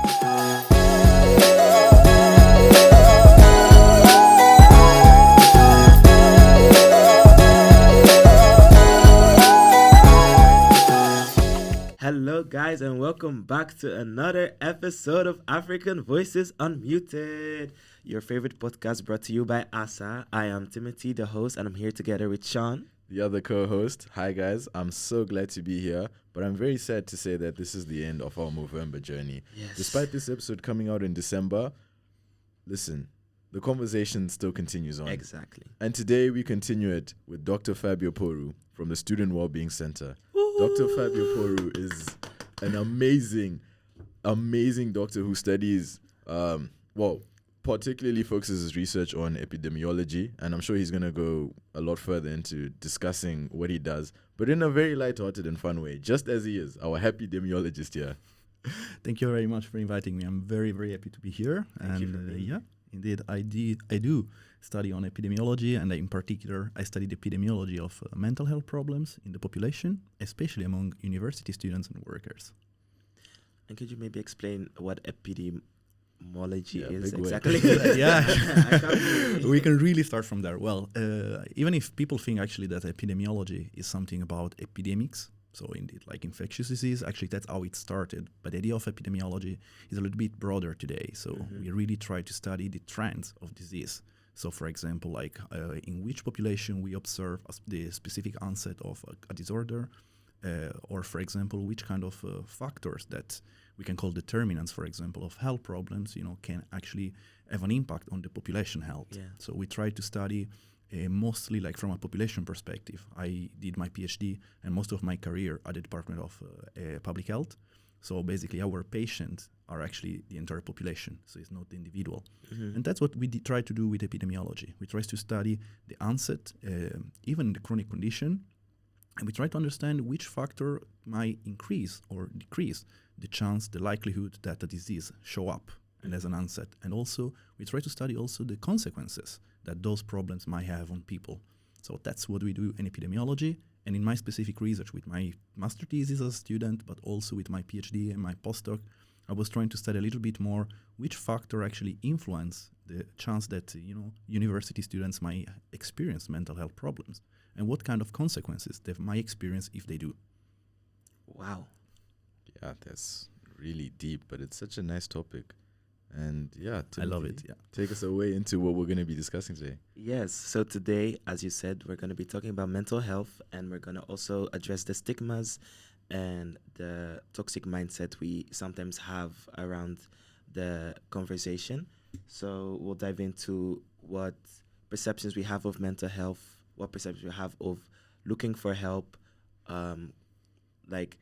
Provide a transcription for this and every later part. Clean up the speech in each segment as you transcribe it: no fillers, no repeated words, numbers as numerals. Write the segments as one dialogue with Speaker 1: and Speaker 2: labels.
Speaker 1: Hello, guys, and welcome back to another episode of African Voices Unmuted, your favorite podcast brought to you by ASA. I am Timothy, the host, and I'm here together with Sean,
Speaker 2: the other co-host. Hi, guys. I'm so glad to be here, but I'm very sad to say that this is the end of our Movemeber journey.
Speaker 1: Yes.
Speaker 2: Despite this episode coming out in December, listen, the conversation still continues on.
Speaker 1: Exactly.
Speaker 2: And today we continue it with Dr. Fabio Porru from the Student Wellbeing Center.
Speaker 1: Woo!
Speaker 2: Dr. Fabio Porru is an amazing doctor who studies, particularly focuses his research on epidemiology, and I'm sure he's going to go a lot further into discussing what he does, but in a very lighthearted and fun way, just as he is, our happy epidemiologist here.
Speaker 3: Thank you very much for inviting me. I'm very, very happy to be here. Yeah, indeed, I do study on epidemiology, and in particular, I study the epidemiology of mental health problems in the population, especially among university students and workers.
Speaker 1: And could you maybe explain what epidemiology is
Speaker 2: big word.
Speaker 1: exactly?
Speaker 3: We can really start from there. Well, even if people think actually that epidemiology is something about epidemics, so indeed like infectious disease, actually that's how it started. But the idea of epidemiology is a little bit broader today. So we really try to study the trends of disease. So for example, like in which population we observe the specific onset of a disorder, or for example, which kind of factors that we can call determinants, for example, of health problems, can actually have an impact on the population health.
Speaker 1: Yeah.
Speaker 3: So we try to study mostly like from a population perspective. I did my PhD and most of my career at the Department of Public Health. So basically our patients are actually the entire population, so it's not the individual. And that's what we try to do with epidemiology. We try to study the onset, even the chronic condition, and we try to understand which factor might increase or decrease the chance, the likelihood that a disease show up and as an onset. And also, we try to study also the consequences that those problems might have on people. So that's what we do in epidemiology. And in my specific research with my master thesis as a student, but also with my PhD and my postdoc, I was trying to study a little bit more which factor actually influence the chance that, university students might experience mental health problems and what kind of consequences they might experience if they do.
Speaker 1: Wow.
Speaker 2: Yeah, that's really deep, but it's such a nice topic. And yeah,
Speaker 3: I love it. Yeah.
Speaker 2: Take us away into what we're going to be discussing today.
Speaker 1: Yes. So today, as you said, we're going to be talking about mental health, and we're going to also address the stigmas and the toxic mindset we sometimes have around the conversation. So we'll dive into what perceptions we have of mental health, what perceptions we have of looking for help, like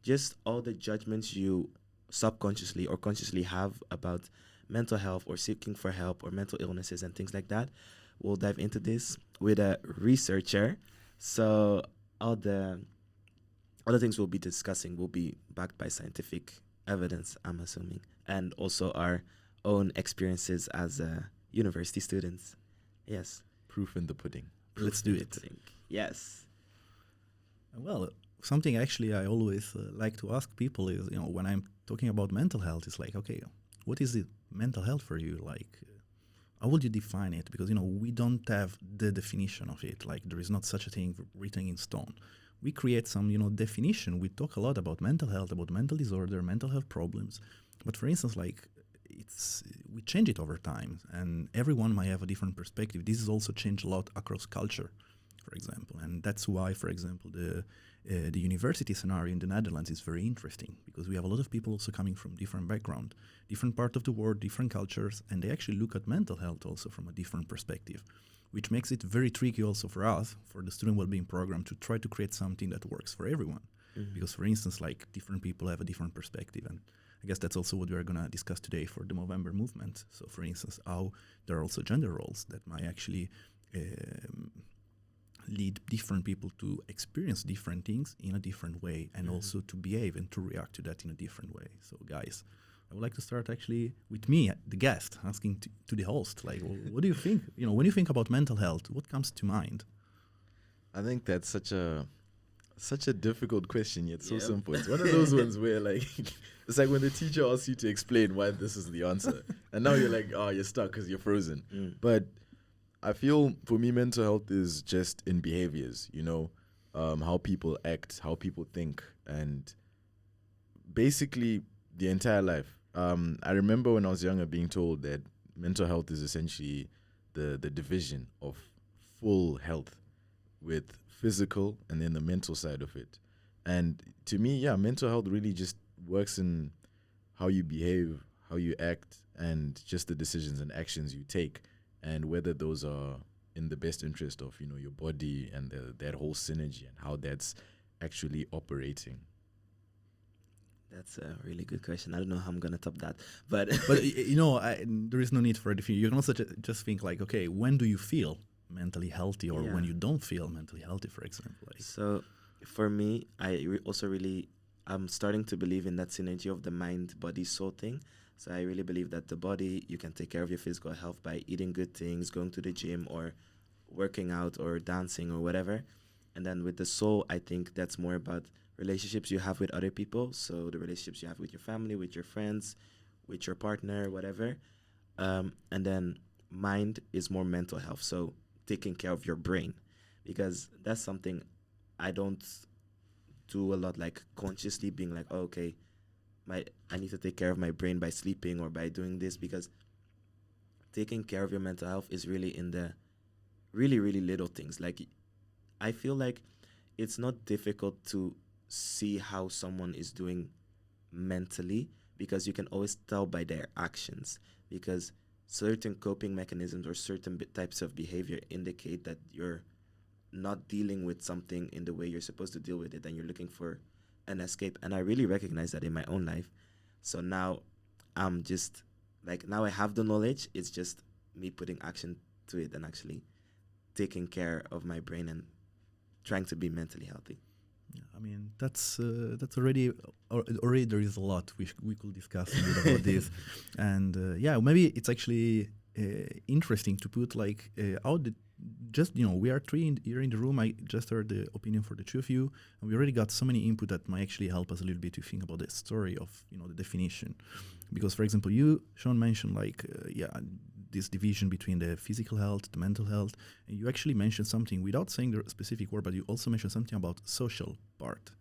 Speaker 1: just all the judgments you subconsciously or consciously have about mental health or seeking for help or mental illnesses and things like that. We'll dive into this with a researcher. So all the things we'll be discussing will be backed by scientific evidence, I'm assuming, and also our own experiences as university students. Yes.
Speaker 2: Proof in the pudding.
Speaker 3: Let's do it.
Speaker 1: Yes.
Speaker 3: Well, something actually I always like to ask people is, when I'm talking about mental health, it's like, okay, what is it mental health for you? Like, how would you define it? Because, we don't have the definition of it. Like, there is not such a thing written in stone. We create some, definition. We talk a lot about mental health, about mental disorder, mental health problems. But for instance, like, we change it over time, and everyone might have a different perspective. This has also changed a lot across culture, for example. And that's why, for example, the university scenario in the Netherlands is very interesting, because we have a lot of people also coming from different background, different part of the world, different cultures, and they actually look at mental health also from a different perspective, which makes it very tricky also for us, for the student wellbeing program, to try to create something that works for everyone. Because, for instance, like different people have a different perspective, and I guess that's also what we are going to discuss today for the Movemeber movement. So, for instance, how there are also gender roles that might actually lead different people to experience different things in a different way, and also to behave and to react to that in a different way. So, guys, I would like to start actually with me, the guest, asking to the host, like, what do you think? When you think about mental health, what comes to mind?
Speaker 2: I think that's such a Such a difficult question, yet so
Speaker 1: Yep.
Speaker 2: simple. It's one of those ones where, like, it's like when the teacher asks you to explain why this is the answer, and now you're like, oh, you're stuck because you're frozen. But I feel for me, mental health is just in behaviors, how people act, how people think, and basically the entire life. I remember when I was younger being told that mental health is essentially the division of full health, with physical and then the mental side of it. And to me, yeah, mental health really just works in how you behave, how you act, and just the decisions and actions you take, and whether those are in the best interest of your body and that whole synergy and how that's actually operating.
Speaker 1: That's a really good question. I don't know how I'm gonna top that, but
Speaker 3: But there is no need for a definition. You can also just think like, okay, when do you feel mentally healthy, or when
Speaker 1: Yeah.
Speaker 3: you don't feel mentally healthy, for example? Like,
Speaker 1: So for me, also really, I'm starting to believe in that synergy of the mind, body, soul thing. So I really believe that the body, you can take care of your physical health by eating good things, going to the gym, or working out, or dancing, or whatever. And then with the soul, I think that's more about relationships you have with other people. So the relationships you have with your family, with your friends, with your partner, whatever. And then mind is more mental health. So taking care of your brain, because that's something I don't do a lot, like consciously being like, oh, okay, I need to take care of my brain by sleeping or by doing this, because taking care of your mental health is really in the really, really little things. Like, I feel like it's not difficult to see how someone is doing mentally, because you can always tell by their actions, because certain coping mechanisms or certain types of behavior indicate that you're not dealing with something in the way you're supposed to deal with it, and you're looking for an escape. And I really recognize that in my own life. So now I'm just like, now I have the knowledge. It's just me putting action to it and actually taking care of my brain and trying to be mentally healthy.
Speaker 3: yeah, I mean, that's already there is a lot we could discuss a bit about this, and yeah, maybe it's actually interesting to put like out the just we are three here in the room. I just heard the opinion for the two of you, and we already got so many input that might actually help us a little bit to think about the story of the definition, because for example, you Sean mentioned like this division between the physical health, the mental health, and you actually mentioned something without saying the specific word, but you also mentioned something about social part.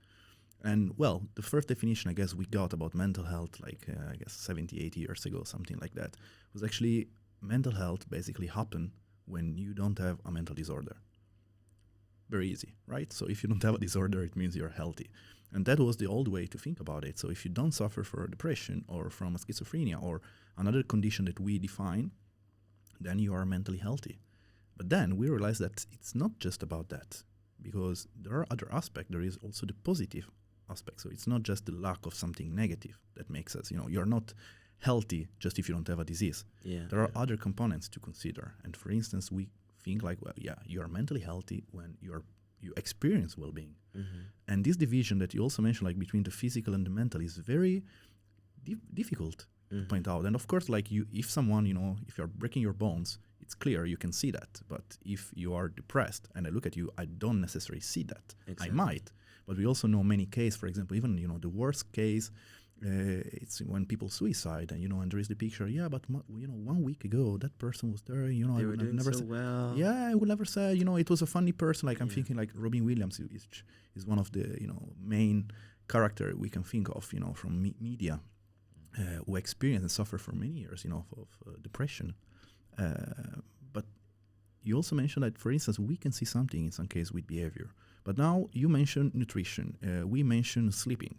Speaker 3: And well, the first definition I guess we got about mental health, like I guess 70, 80 years ago, something like that, was actually mental health basically happen when you don't have a mental disorder. Very easy, right? So if you don't have a disorder, it means you're healthy. And that was the old way to think about it. So if you don't suffer from depression or from a schizophrenia or another condition that we define, then you are mentally healthy. But then we realized that it's not just about that, because there are other aspects. There is also the positive aspect. So it's not just the lack of something negative that makes us, you're not healthy just if you don't have a disease.
Speaker 1: Yeah.
Speaker 3: There are other components to consider. And for instance, we think like, well, yeah, you are mentally healthy when you experience well-being.
Speaker 1: Mm-hmm.
Speaker 3: And this division that you also mentioned, like between the physical and the mental, is very difficult to point out. And of course, like if someone, if you're breaking your bones, it's clear you can see that. But if you are depressed and I look at you, I don't necessarily see that.
Speaker 1: Exactly.
Speaker 3: I might. But we also know many cases, for example, even, the worst case, it's when people suicide, and and there is the picture. Yeah, but 1 week ago that person was there.
Speaker 1: They
Speaker 3: I
Speaker 1: were
Speaker 3: would
Speaker 1: doing
Speaker 3: never
Speaker 1: so
Speaker 3: say,
Speaker 1: well.
Speaker 3: yeah, I would never say. It was a funny person. Like I'm
Speaker 1: Yeah.
Speaker 3: thinking like Robin Williams is one of the main character we can think of from media who experience and suffer for many years of depression. But you also mentioned that, for instance, we can see something in some case with behavior. But now you mentioned nutrition. We mentioned sleeping.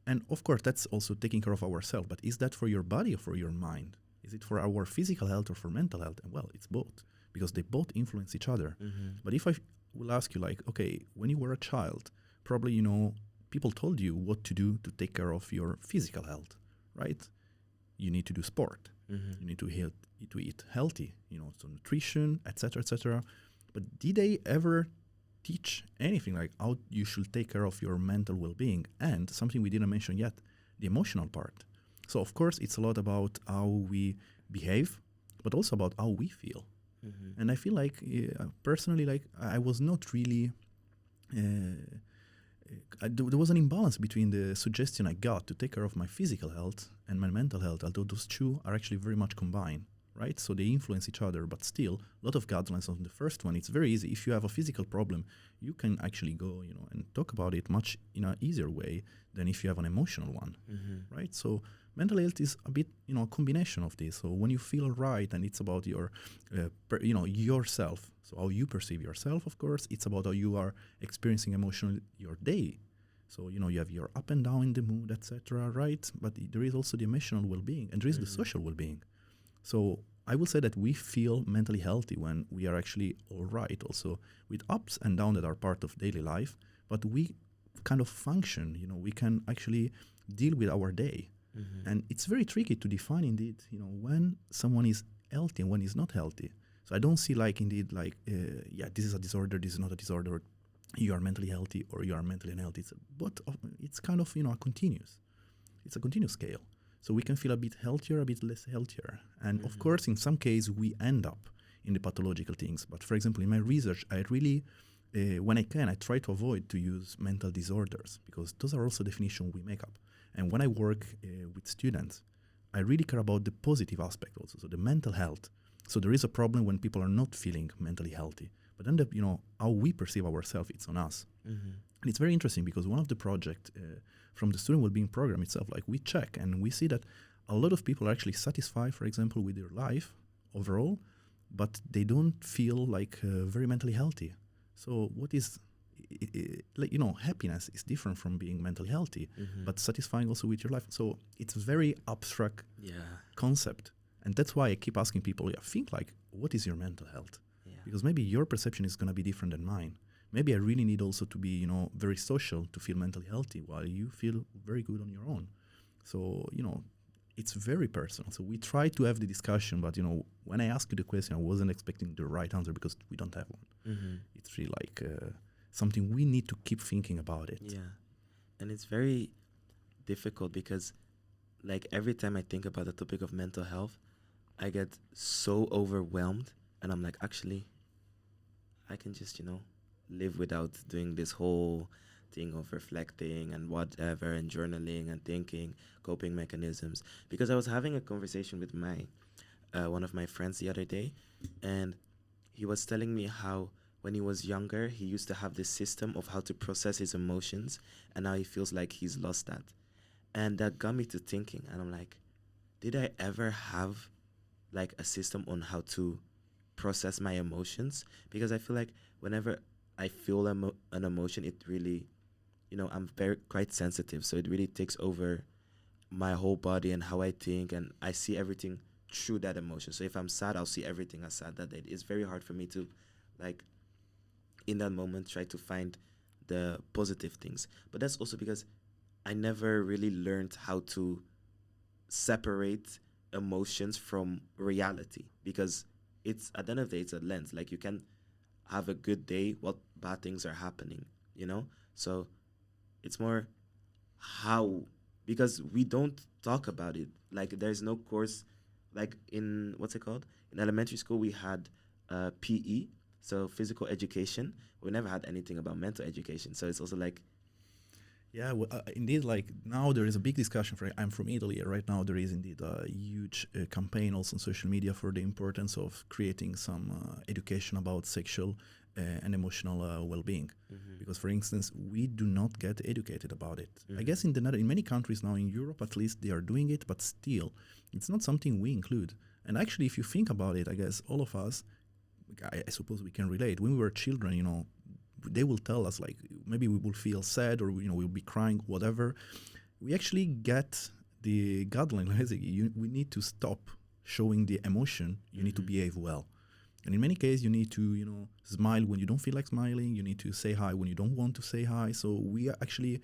Speaker 3: And of course, that's also taking care of ourselves. But is that for your body or for your mind? Is it for our physical health or for mental health? And well, it's both, because they both influence each other.
Speaker 1: Mm-hmm.
Speaker 3: But if I will ask you, like, okay, when you were a child, probably, people told you what to do to take care of your physical health, right? You need to do sport.
Speaker 1: Mm-hmm.
Speaker 3: You need to eat healthy, so nutrition, etc., etc. But did they ever teach anything like how you should take care of your mental well-being? And something we didn't mention yet, the emotional part. So of course it's a lot about how we behave, but also about how we feel.
Speaker 1: Mm-hmm.
Speaker 3: And I feel like personally, like I was not really there was an imbalance between the suggestion I got to take care of my physical health and my mental health, although those two are actually very much combined, right? So they influence each other, but still, a lot of guidelines on the first one. It's very easy. If you have a physical problem, you can actually go, and talk about it much in an easier way than if you have an emotional one, right? So mental health is a bit, a combination of this. So when you feel right, and it's about your, yourself. So how you perceive yourself, of course. It's about how you are experiencing emotional your day. So you have your up and down in the mood, etc. Right? But there is also the emotional well-being, and there is the social well-being. So I will say that we feel mentally healthy when we are actually all right, also with ups and downs that are part of daily life. But we kind of function. We can actually deal with our day. And it's very tricky to define, indeed, when someone is healthy and when he's not healthy. So I don't see this is a disorder, this is not a disorder, you are mentally healthy or you are mentally unhealthy. It's kind of, it's a continuous scale. So we can feel a bit healthier, a bit less healthier. And of course, in some cases, we end up in the pathological things. But for example, in my research, I really, when I can, I try to avoid to use mental disorders, because those are also definitions we make up. And when I work with students, I really care about the positive aspect also, so the mental health. So there is a problem when people are not feeling mentally healthy. But then, how we perceive ourselves, it's on us. And it's very interesting because one of the projects from the student wellbeing program itself, we check and we see that a lot of people are actually satisfied, for example, with their life overall, but they don't feel very mentally healthy. So what is... happiness is different from being mentally healthy, but satisfying also with your life. So it's a very abstract concept. And that's why I keep asking people, think what is your mental health? Yeah. Because maybe your perception is going to be different than mine. Maybe I really need also to be, very social to feel mentally healthy, while you feel very good on your own. So, it's very personal. So we try to have the discussion, but, when I ask you the question, I wasn't expecting the right answer because we don't have one. It's really something we need to keep thinking about it.
Speaker 1: Yeah. And it's very difficult because every time I think about the topic of mental health, I get so overwhelmed, and I'm like, actually, I can just, live without doing this whole thing of reflecting and whatever, and journaling and thinking, coping mechanisms. Because I was having a conversation with one of my friends the other day, and he was telling me how when he was younger, he used to have this system of how to process his emotions, and now he feels like he's lost that. And that got me to thinking, and I'm like, did I ever have a system on how to process my emotions? Because I feel like whenever I feel an emotion, it really, I'm quite sensitive, so it really takes over my whole body and how I think, and I see everything through that emotion. So if I'm sad, I'll see everything as sad that day. It's very hard for me to in that moment try to find the positive things. But that's also because I never really learned how to separate emotions from reality, because it's, at the end of the day, it's a lens. You can have a good day while bad things are happening, So it's more how, because we don't talk about it. There's no course, in, what's it called? In elementary school, we had PE, so physical education. We never had anything about mental education. So it's also
Speaker 3: Yeah, well, indeed, now there is a big discussion. I'm from Italy. Right now there is indeed a huge campaign also on social media for the importance of creating some education about sexual and emotional well-being. Because, for instance, we do not get educated about it. I guess in many countries now, in Europe at least, they are doing it, but still, it's not something we include. And actually, if you think about it, I guess all of us, I suppose we can relate. When we were children, they will tell us maybe we will feel sad or we'll be crying, whatever. We actually get the guideline. We need to stop showing the emotion. You need to behave well, and in many cases you need to smile when you don't feel like smiling. You need to say hi when you don't want to say hi. So we actually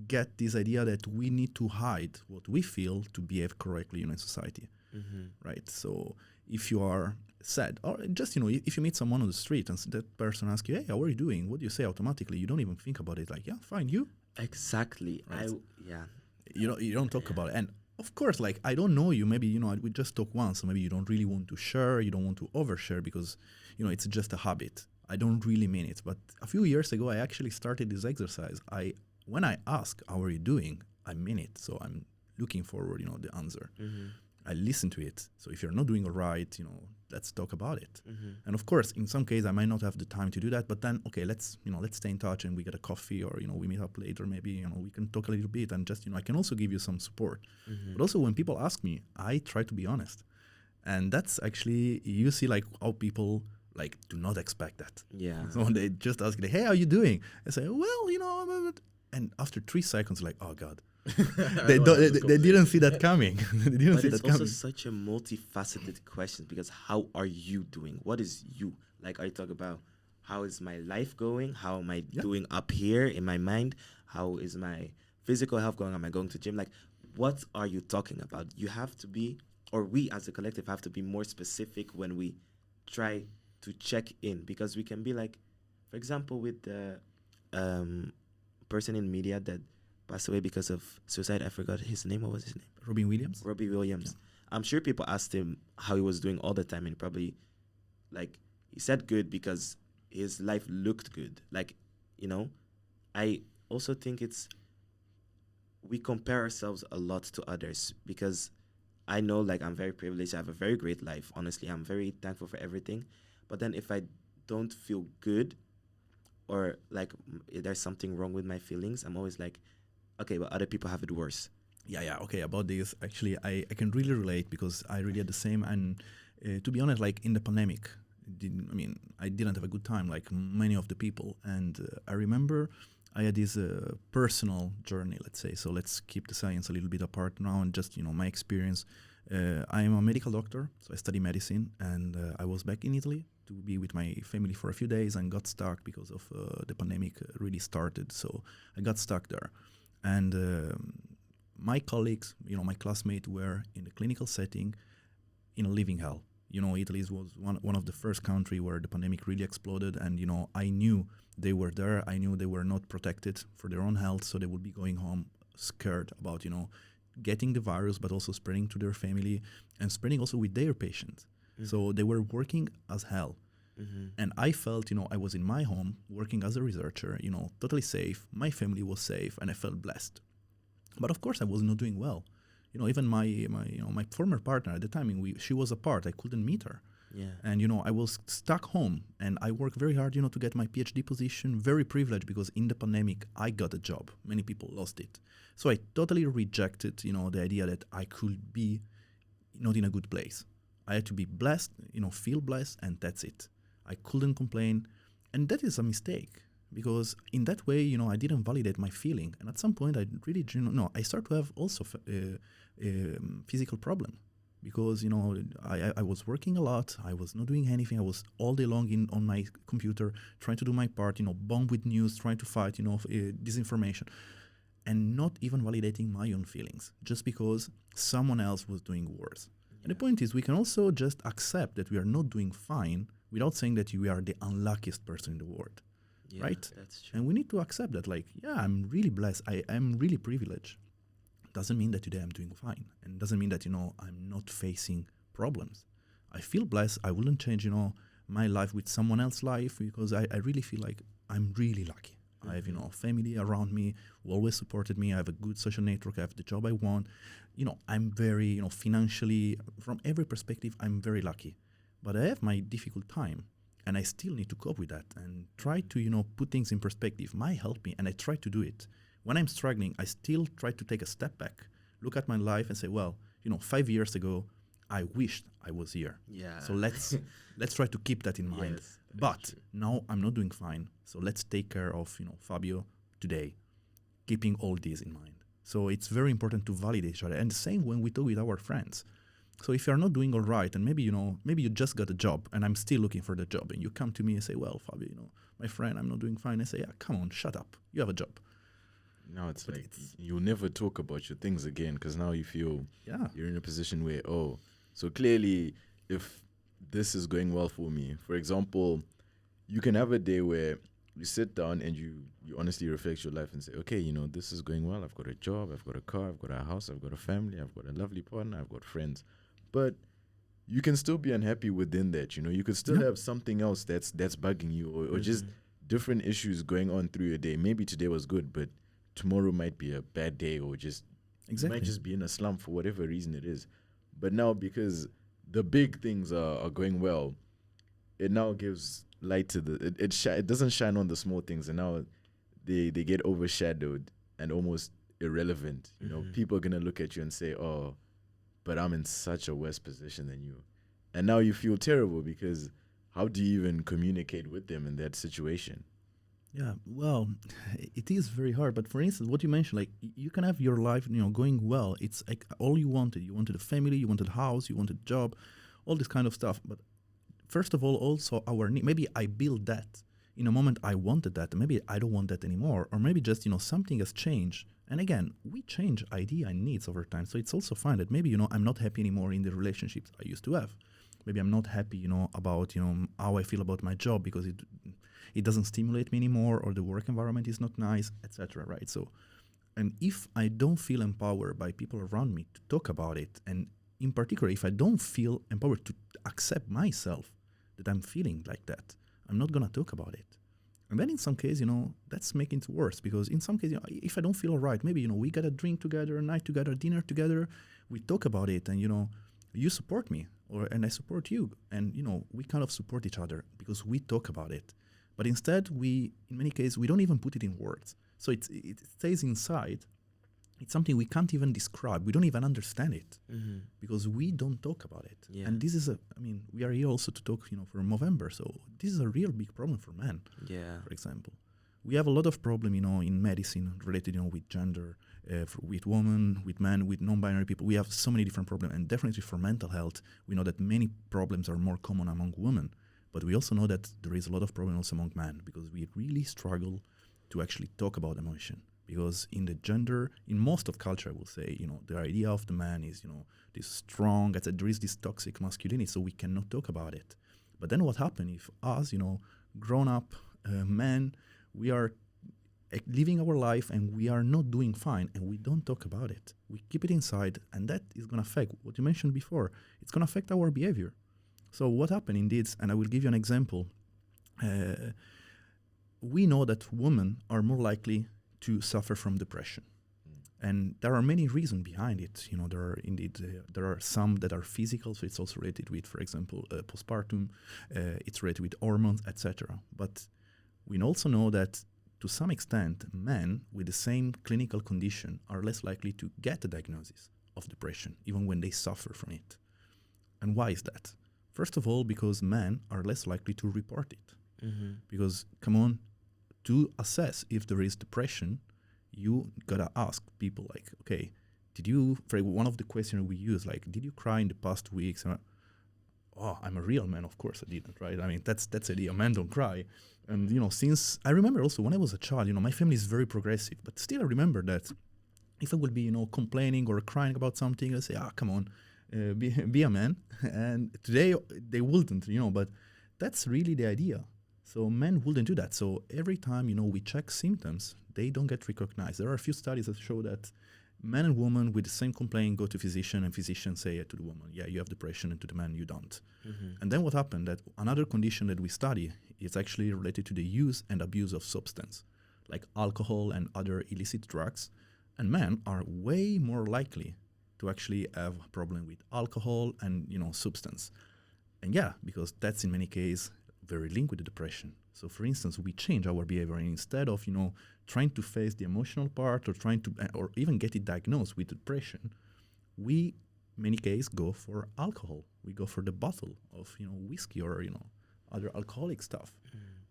Speaker 3: get this idea that we need to hide what we feel to behave correctly in society, right? So if you are sad, or just if you meet someone on the street and that person asks you, hey, how are you doing, what do you say automatically? You don't even think about it, yeah, fine, you.
Speaker 1: Exactly.
Speaker 3: Right. You don't talk
Speaker 1: Yeah.
Speaker 3: about it. And of course, I don't know you, maybe we just talk once, so maybe you don't really want to share, you don't want to overshare because it's just a habit. I don't really mean it. But a few years ago, I actually started this exercise. When I ask, how are you doing? I mean it. So I'm looking forward, the answer. I listen to it. So if you're not doing all right, let's talk about it. And of course, in some cases, I might not have the time to do that. But then, okay, let's stay in touch and we get a coffee, or we meet up later. Maybe we can talk a little bit, and just I can also give you some support. But also, when people ask me, I try to be honest, and that's actually, you see like how people like do not expect that.
Speaker 1: Yeah.
Speaker 3: So they just ask, like, hey, how are you doing? I say, well, and after 3 seconds, like, oh God. They didn't see that coming. They didn't
Speaker 1: But
Speaker 3: see
Speaker 1: it's
Speaker 3: that
Speaker 1: also
Speaker 3: coming.
Speaker 1: such a multifaceted question, because how are you doing? What is you? Like, I talk about how is my life going? How am I doing up here in my mind? How is my physical health going? Am I going to gym? Like, what are you talking about? You have to be, or we as a collective have to be more specific when we try to check in, because we can be like, for example, with the person in media that passed away because of suicide. I forgot his name. What was his name?
Speaker 3: Robin Williams?
Speaker 1: Robbie Williams. I'm sure people asked him how he was doing all the time, and probably, like, he said good because his life looked good. Like, I also think we compare ourselves a lot to others, because I know, like, I'm very privileged. I have a very great life. Honestly, I'm very thankful for everything. But then if I don't feel good, or like if there's something wrong with my feelings, I'm always like, okay, but other people have it worse.
Speaker 3: Yeah. Okay, about this, actually, I can really relate, because I really had the same. And to be honest, like in the pandemic, I didn't have a good time like many of the people. And I remember I had this personal journey, let's say. So let's keep the science a little bit apart now, and just, my experience. I am a medical doctor, so I study medicine, and I was back in Italy to be with my family for a few days, and got stuck because of the pandemic really started. So I got stuck there. And my colleagues, my classmates were in the clinical setting in a living hell. Italy was one of the first country where the pandemic really exploded. And, I knew they were there. I knew they were not protected for their own health. So they would be going home scared about, getting the virus, but also spreading to their family and spreading also with their patients. So they were working as hell. And I felt, I was in my home working as a researcher, totally safe. My family was safe, and I felt blessed. But of course, I was not doing well. Even my former partner at the time, she was apart. I couldn't meet her.
Speaker 1: Yeah.
Speaker 3: And, I was stuck home, and I worked very hard, to get my PhD position. Very privileged, because in the pandemic, I got a job. Many people lost it. So I totally rejected, the idea that I could be not in a good place. I had to be blessed, feel blessed, and that's it. I couldn't complain. And that is a mistake, because in that way, I didn't validate my feeling. And at some point, I really, I started to have also physical problem, because, I was working a lot. I was not doing anything. I was all day long on my computer, trying to do my part, bomb with news, trying to fight, disinformation, and not even validating my own feelings, just because someone else was doing worse. And the point is, we can also just accept that we are not doing fine without saying that we are the unluckiest person in the world, right?
Speaker 1: That's true.
Speaker 3: And we need to accept that, like, yeah, I'm really blessed. I am really privileged. Doesn't mean that today I'm doing fine. And doesn't mean that, I'm not facing problems. I feel blessed. I wouldn't change, my life with someone else's life, because I really feel like I'm really lucky. I have, family around me who always supported me. I have a good social network. I have the job I want. I'm very, financially, from every perspective, I'm very lucky. But I have my difficult time, and I still need to cope with that and try to, put things in perspective. Might help me, and I try to do it. When I'm struggling, I still try to take a step back, look at my life, and say, well, 5 years ago, I wished I was here.
Speaker 1: Yeah.
Speaker 3: So let's try to keep that in mind.
Speaker 1: Yes,
Speaker 3: But now I'm not doing fine. So let's take care of, Fabio today, keeping all this in mind. So it's very important to validate each other. And the same when we talk with our friends. So if you're not doing all right, and maybe you just got a job, and I'm still looking for the job, and you come to me and say, well, Fabio, my friend, I'm not doing fine. I say, yeah, come on, shut up. You have a job.
Speaker 2: Now it's like you'll never talk about your things again, because now you feel you're in a position where, so clearly if this is going well for me, for example, you can have a day where you sit down and you honestly reflect your life and say, okay, this is going well. I've got a job, I've got a car, I've got a house, I've got a family, I've got a lovely partner, I've got friends. But you can still be unhappy within that. You could still
Speaker 3: Yeah.
Speaker 2: have something else that's bugging you, or just different issues going on through your day. Maybe today was good, but tomorrow might be a bad day, or just you might
Speaker 3: Exactly.
Speaker 2: just be in a slump for whatever reason it is. But now, because the big things are going well, it now gives light to it doesn't shine on the small things, and now they get overshadowed and almost irrelevant. People are gonna look at you and say, "Oh, but I'm in such a worse position than you," and now you feel terrible because how do you even communicate with them in that situation?
Speaker 3: Yeah, well, it is very hard. But for instance, what you mentioned, like you can have your life, going well. It's like all you wanted. You wanted a family, you wanted a house, you wanted a job, all this kind of stuff. But first of all, also our need. Maybe I built that in a moment. I wanted that. And maybe I don't want that anymore, or maybe just something has changed. And again, we change idea and needs over time. So it's also fine that maybe I'm not happy anymore in the relationships I used to have. Maybe I'm not happy, about how I feel about my job because it doesn't stimulate me anymore, or the work environment is not nice, etc. Right? So, and if I don't feel empowered by people around me to talk about it, and in particular, if I don't feel empowered to accept myself that I'm feeling like that, I'm not gonna talk about it. And then in some case, that's making it worse because in some case, if I don't feel all right, maybe, we got a drink together, a night together, dinner together, we talk about it, and, you support me and I support you. And, we kind of support each other because we talk about it. But instead, in many cases, we don't even put it in words. So it stays inside. It's something we can't even describe. We don't even understand it because we don't talk about it.
Speaker 1: Yeah.
Speaker 3: And this is we are here also to talk, for Movemeber. So this is a real big problem for men,
Speaker 1: Yeah.
Speaker 3: for example. We have a lot of problem, in medicine related, with gender, with women, with men, with non-binary people. We have so many different problems. And definitely for mental health, we know that many problems are more common among women. But we also know that there is a lot of problems among men because we really struggle to actually talk about emotion. Because in the gender, in most of culture, I will say, the idea of the man is, this strong, there is this toxic masculinity, so we cannot talk about it. But then what happens if us, grown up men, we are living our life and we are not doing fine and we don't talk about it. We keep it inside, and that is going to affect what you mentioned before. It's going to affect our behavior. So what happened indeed, and I will give you an example. We know that women are more likely to suffer from depression. And there are many reasons behind it. There are indeed there are some that are physical, so it's also related with, for example, postpartum. It's related with hormones, etc. But we also know that to some extent, men with the same clinical condition are less likely to get a diagnosis of depression, even when they suffer from it. And why is that? First of all, because men are less likely to report it. Because, come on, to assess if there is depression, you gotta ask people like, okay, for one of the questions we use, like, did you cry in the past weeks? Oh, I'm a real man, of course I didn't, right? I mean, that's the idea, men don't cry. And, since I remember also when I was a child, my family is very progressive, but still I remember that if I would be, complaining or crying about something, I say, come on, be a man. And today they wouldn't, but that's really the idea. So men wouldn't do that. So every time, we check symptoms, they don't get recognized. There are a few studies that show that men and women with the same complaint go to physician, and physicians say to the woman, yeah, you have depression, and to the man, you don't. And then what happened, that another condition that we study is actually related to the use and abuse of substance, like alcohol and other illicit drugs. And men are way more likely to actually have a problem with alcohol and, substance. And yeah, because that's in many cases very linked with the depression. So for instance, we change our behavior, and instead of, trying to face the emotional part or trying to, or even get it diagnosed with depression, we, many cases, go for alcohol. We go for the bottle of, whiskey or, other alcoholic stuff.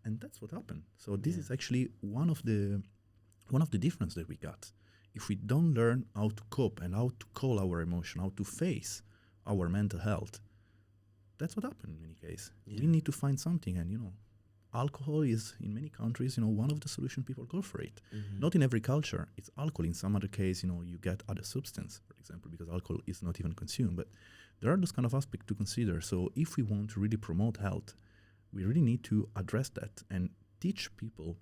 Speaker 3: And that's what happened. So this is actually one of the difference that we got. If we don't learn how to cope and how to call our emotion, how to face our mental health, that's what happened in many cases. We need to find something, and alcohol is in many countries, one of the solutions. People go for it. Not in every culture, it's alcohol. In some other case, you get other substance, for example, because alcohol is not even consumed. But there are those kind of aspects to consider. So if we want to really promote health, we really need to address that and teach people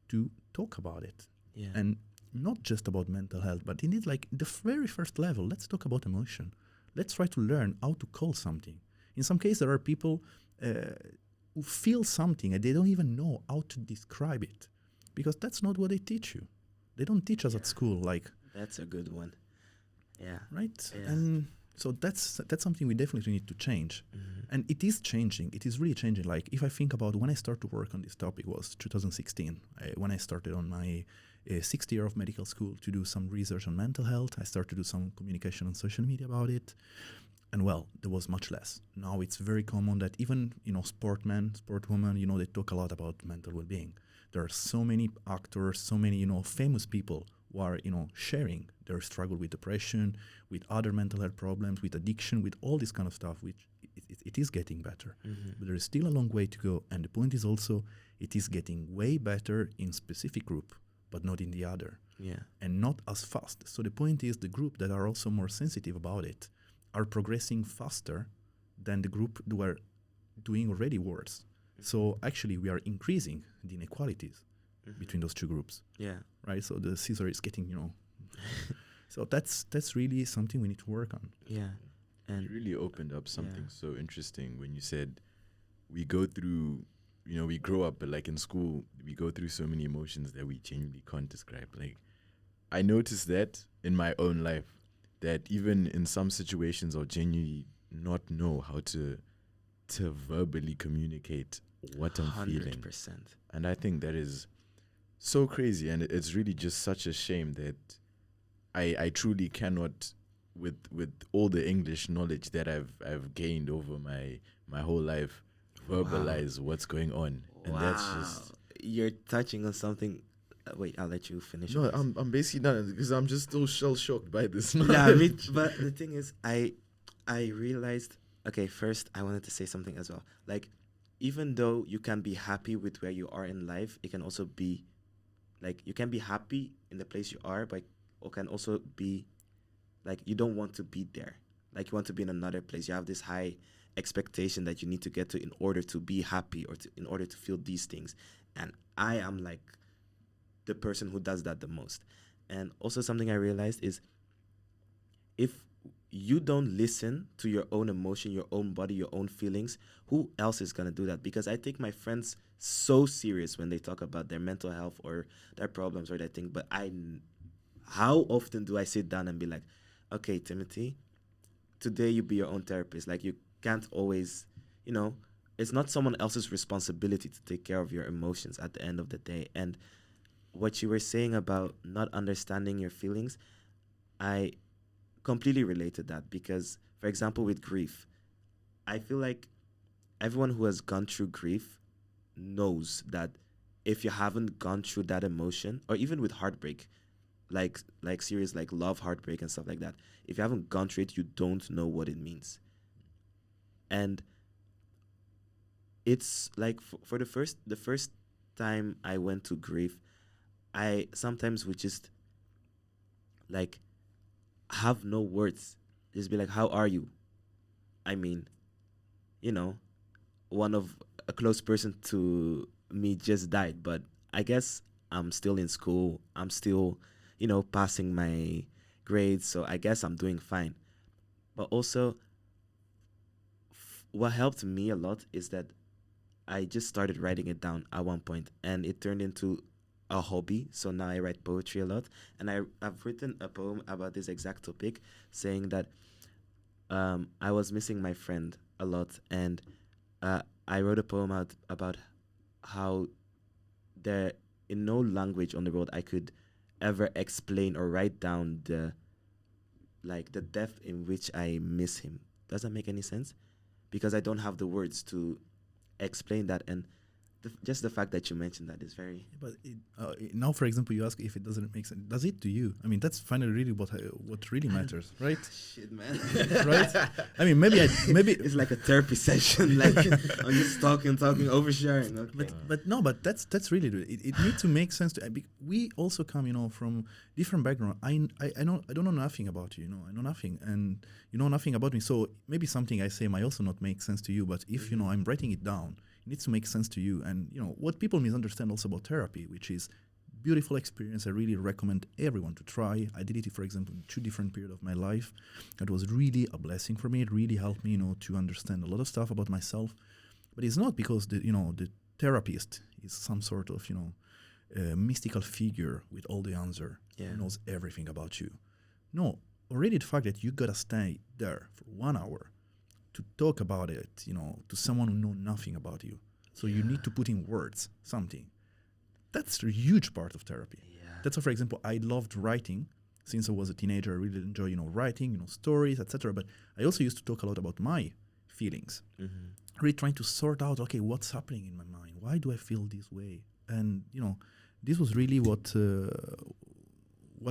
Speaker 3: to talk about it. And not just about mental health, but indeed, like the very first level, let's talk about emotion. Let's try to learn how to call something. In some cases, there are people who feel something and they don't even know how to describe it, because that's not what they teach you. They don't teach us at school, like,
Speaker 1: That's a good one. Yeah.
Speaker 3: right?
Speaker 1: Yeah.
Speaker 3: And so that's something we definitely need to change.
Speaker 1: Mm-hmm.
Speaker 3: And it is changing. It is really changing. Like, if I think about when I started to work on this topic was 2016, when I started on my sixth year of medical school to do some research on mental health. I started to do some communication on social media about it. And well, there was much less. Now it's very common that even, sportmen, sportwomen, they talk a lot about mental well-being. There are so many actors, so many, famous people who are, sharing their struggle with depression, with other mental health problems, with addiction, with all this kind of stuff, which it is getting better.
Speaker 1: Mm-hmm.
Speaker 3: But there is still a long way to go. And the point is also, it is getting way better in specific group, but not in the other.
Speaker 1: Yeah.
Speaker 3: And not as fast. So the point is, the group that are also more sensitive about it are progressing faster than the group that were doing already worse. So actually, we are increasing the inequalities between those two groups.
Speaker 1: Yeah.
Speaker 3: Right? So the scissor is getting, So that's really something we need to work on.
Speaker 1: Yeah. And
Speaker 2: You really opened up something so interesting when you said we go through, we grow up, but like in school, we go through so many emotions that we genuinely can't describe. Like, I noticed that in my own life, that even in some situations I'll genuinely not know how to verbally communicate what I'm
Speaker 1: 100%.
Speaker 2: feeling. And I think that is so crazy, and it's really just such a shame that I truly cannot, with all the English knowledge that I've gained over my whole life, verbalize what's going on. And that's just,
Speaker 1: you're touching on something. Wait, I'll let you finish.
Speaker 2: no,
Speaker 1: on this.
Speaker 2: I'm basically done because I'm just still shell shocked by this.
Speaker 1: Yeah, I mean, but the thing is, I realized. Okay, first I wanted to say something as well. Like, even though you can be happy with where you are in life, it can also be, like, you can be happy in the place you are, but it can also be, like, you don't want to be there. Like, you want to be in another place. You have this high expectation that you need to get to in order to be happy or in order to feel these things. And I am like the person who does that the most. And also something I realized is, if you don't listen to your own emotion, your own body, your own feelings, who else is going to do that? Because I take my friends so serious when they talk about their mental health or their problems or their thing. But how often do I sit down and be like, okay, Timothy, today you be your own therapist. Like, you can't always, it's not someone else's responsibility to take care of your emotions at the end of the day. And what you were saying about not understanding your feelings, I completely relate to that, because, for example, with grief, I feel like everyone who has gone through grief knows that if you haven't gone through that emotion, or even with heartbreak, like serious, like love heartbreak and stuff like that, if you haven't gone through it, you don't know what it means. And it's like, for the first time I went to grief, I sometimes would just, like, have no words. Just be like, how are you? I mean, one of a close person to me just died, but I guess I'm still in school. I'm still, passing my grades, so I guess I'm doing fine. But also, what helped me a lot is that I just started writing it down at one point, and it turned into a hobby. So now I write poetry a lot, and I've written a poem about this exact topic, saying that I was missing my friend a lot, and I wrote a poem about how there, in no language on the world I could ever explain or write down the depth in which I miss him. Does that make any sense? Because I don't have the words to explain that, and just the fact that you mentioned that is very.
Speaker 3: But now, for example, you ask if it doesn't make sense. Does it to you? I mean, that's finally really what really matters, right?
Speaker 1: Shit, man.
Speaker 3: Right? I mean, maybe
Speaker 1: it's like a therapy session. Like, I'm just talking, oversharing. Okay.
Speaker 3: But that's really it needs to make sense to. We also come, from different background. I don't know nothing about you. I know nothing, and you know nothing about me. So maybe something I say might also not make sense to you. But if I'm writing it down, it needs to make sense to you. And what people misunderstand also about therapy, which is beautiful experience. I really recommend everyone to try. I did it, for example, in 2 different periods of my life. It was really a blessing for me. It really helped me, to understand a lot of stuff about myself. But it's not because the therapist is some sort of, mystical figure with all the answer who knows everything about you. No, already the fact that you gotta stay there for 1 hour to talk about it, to someone who know nothing about you. So you need to put in words something. That's a huge part of therapy.
Speaker 1: Yeah.
Speaker 3: That's why, for example, I loved writing. Since I was a teenager, I really enjoy, writing, stories, etc. But I also used to talk a lot about my feelings. Really trying to sort out, okay, what's happening in my mind? Why do I feel this way? And, this was really what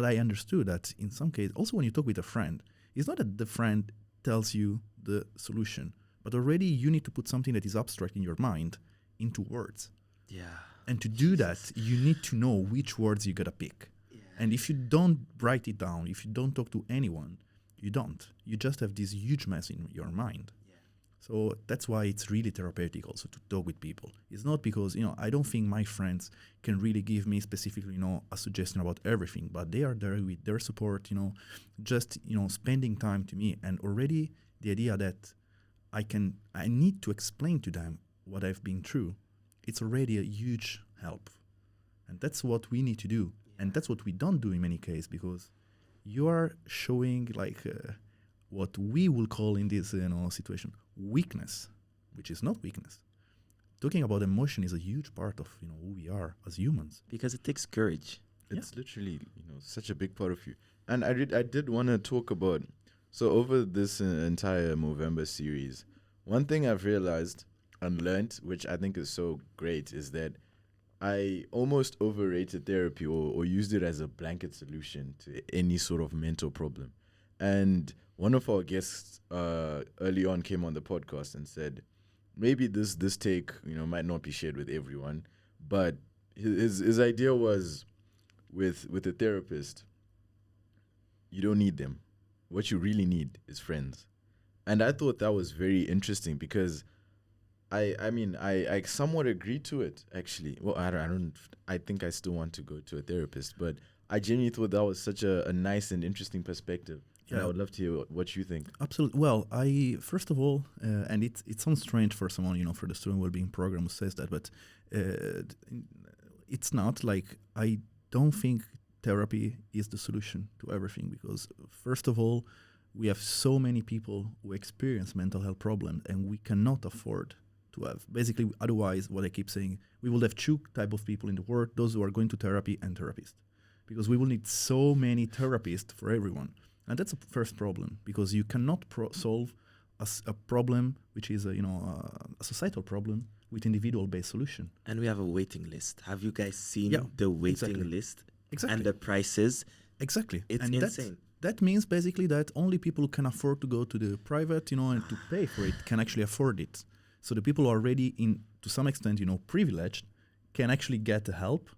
Speaker 3: I understood, that in some cases, also when you talk with a friend, it's not that the friend tells you the solution, but already you need to put something that is abstract in your mind into words.
Speaker 1: Yeah.
Speaker 3: And to do that, you need to know which words you gotta pick.
Speaker 1: Yeah.
Speaker 3: And if you don't write it down, if you don't talk to anyone, you don't. You just have this huge mess in your mind.
Speaker 1: Yeah.
Speaker 3: So that's why it's really therapeutic also to talk with people. It's not because, I don't think my friends can really give me specifically, a suggestion about everything, but they are there with their support, just, spending time to me. And already the idea that I need to explain to them what I've been through, it's already a huge help. And that's what we need to do. And that's what we don't do in many cases, because you are showing what we will call in this situation weakness, which is not weakness. Talking about emotion is a huge part of who we are as humans.
Speaker 1: Because it takes courage.
Speaker 2: It's literally, such a big part of you. And I did want to talk about, so over this entire Movemeber series, one thing I've realized and learned, which I think is so great, is that I almost overrated therapy or used it as a blanket solution to any sort of mental problem. And one of our guests early on came on the podcast and said, maybe this take might not be shared with everyone, but his idea was, with a therapist, you don't need them. What you really need is friends. And I thought that was very interesting, because I somewhat agree to it, actually. Well, I think I still want to go to a therapist, but I genuinely thought that was such a nice and interesting perspective. Yeah. And I would love to hear what you think.
Speaker 3: Absolutely. Well, first of all, and it sounds strange for someone, for the student wellbeing program who says that, but it's not like, I don't think therapy is the solution to everything, because first of all, we have so many people who experience mental health problems, and we cannot afford to have. Basically, otherwise, what I keep saying, we will have 2 types of people in the world: those who are going to therapy and therapists, because we will need so many therapists for everyone. And that's a first problem, because you cannot solve a problem which is a societal problem with individual-based solution.
Speaker 1: And we have a waiting list. Have you guys seen the waiting list?
Speaker 3: Exactly.
Speaker 1: And the prices?
Speaker 3: Exactly.
Speaker 1: It's
Speaker 3: and
Speaker 1: insane.
Speaker 3: That means basically that only people who can afford to go to the private, and to pay for it can actually afford it. So the people who are already to some extent, privileged, can actually get the help,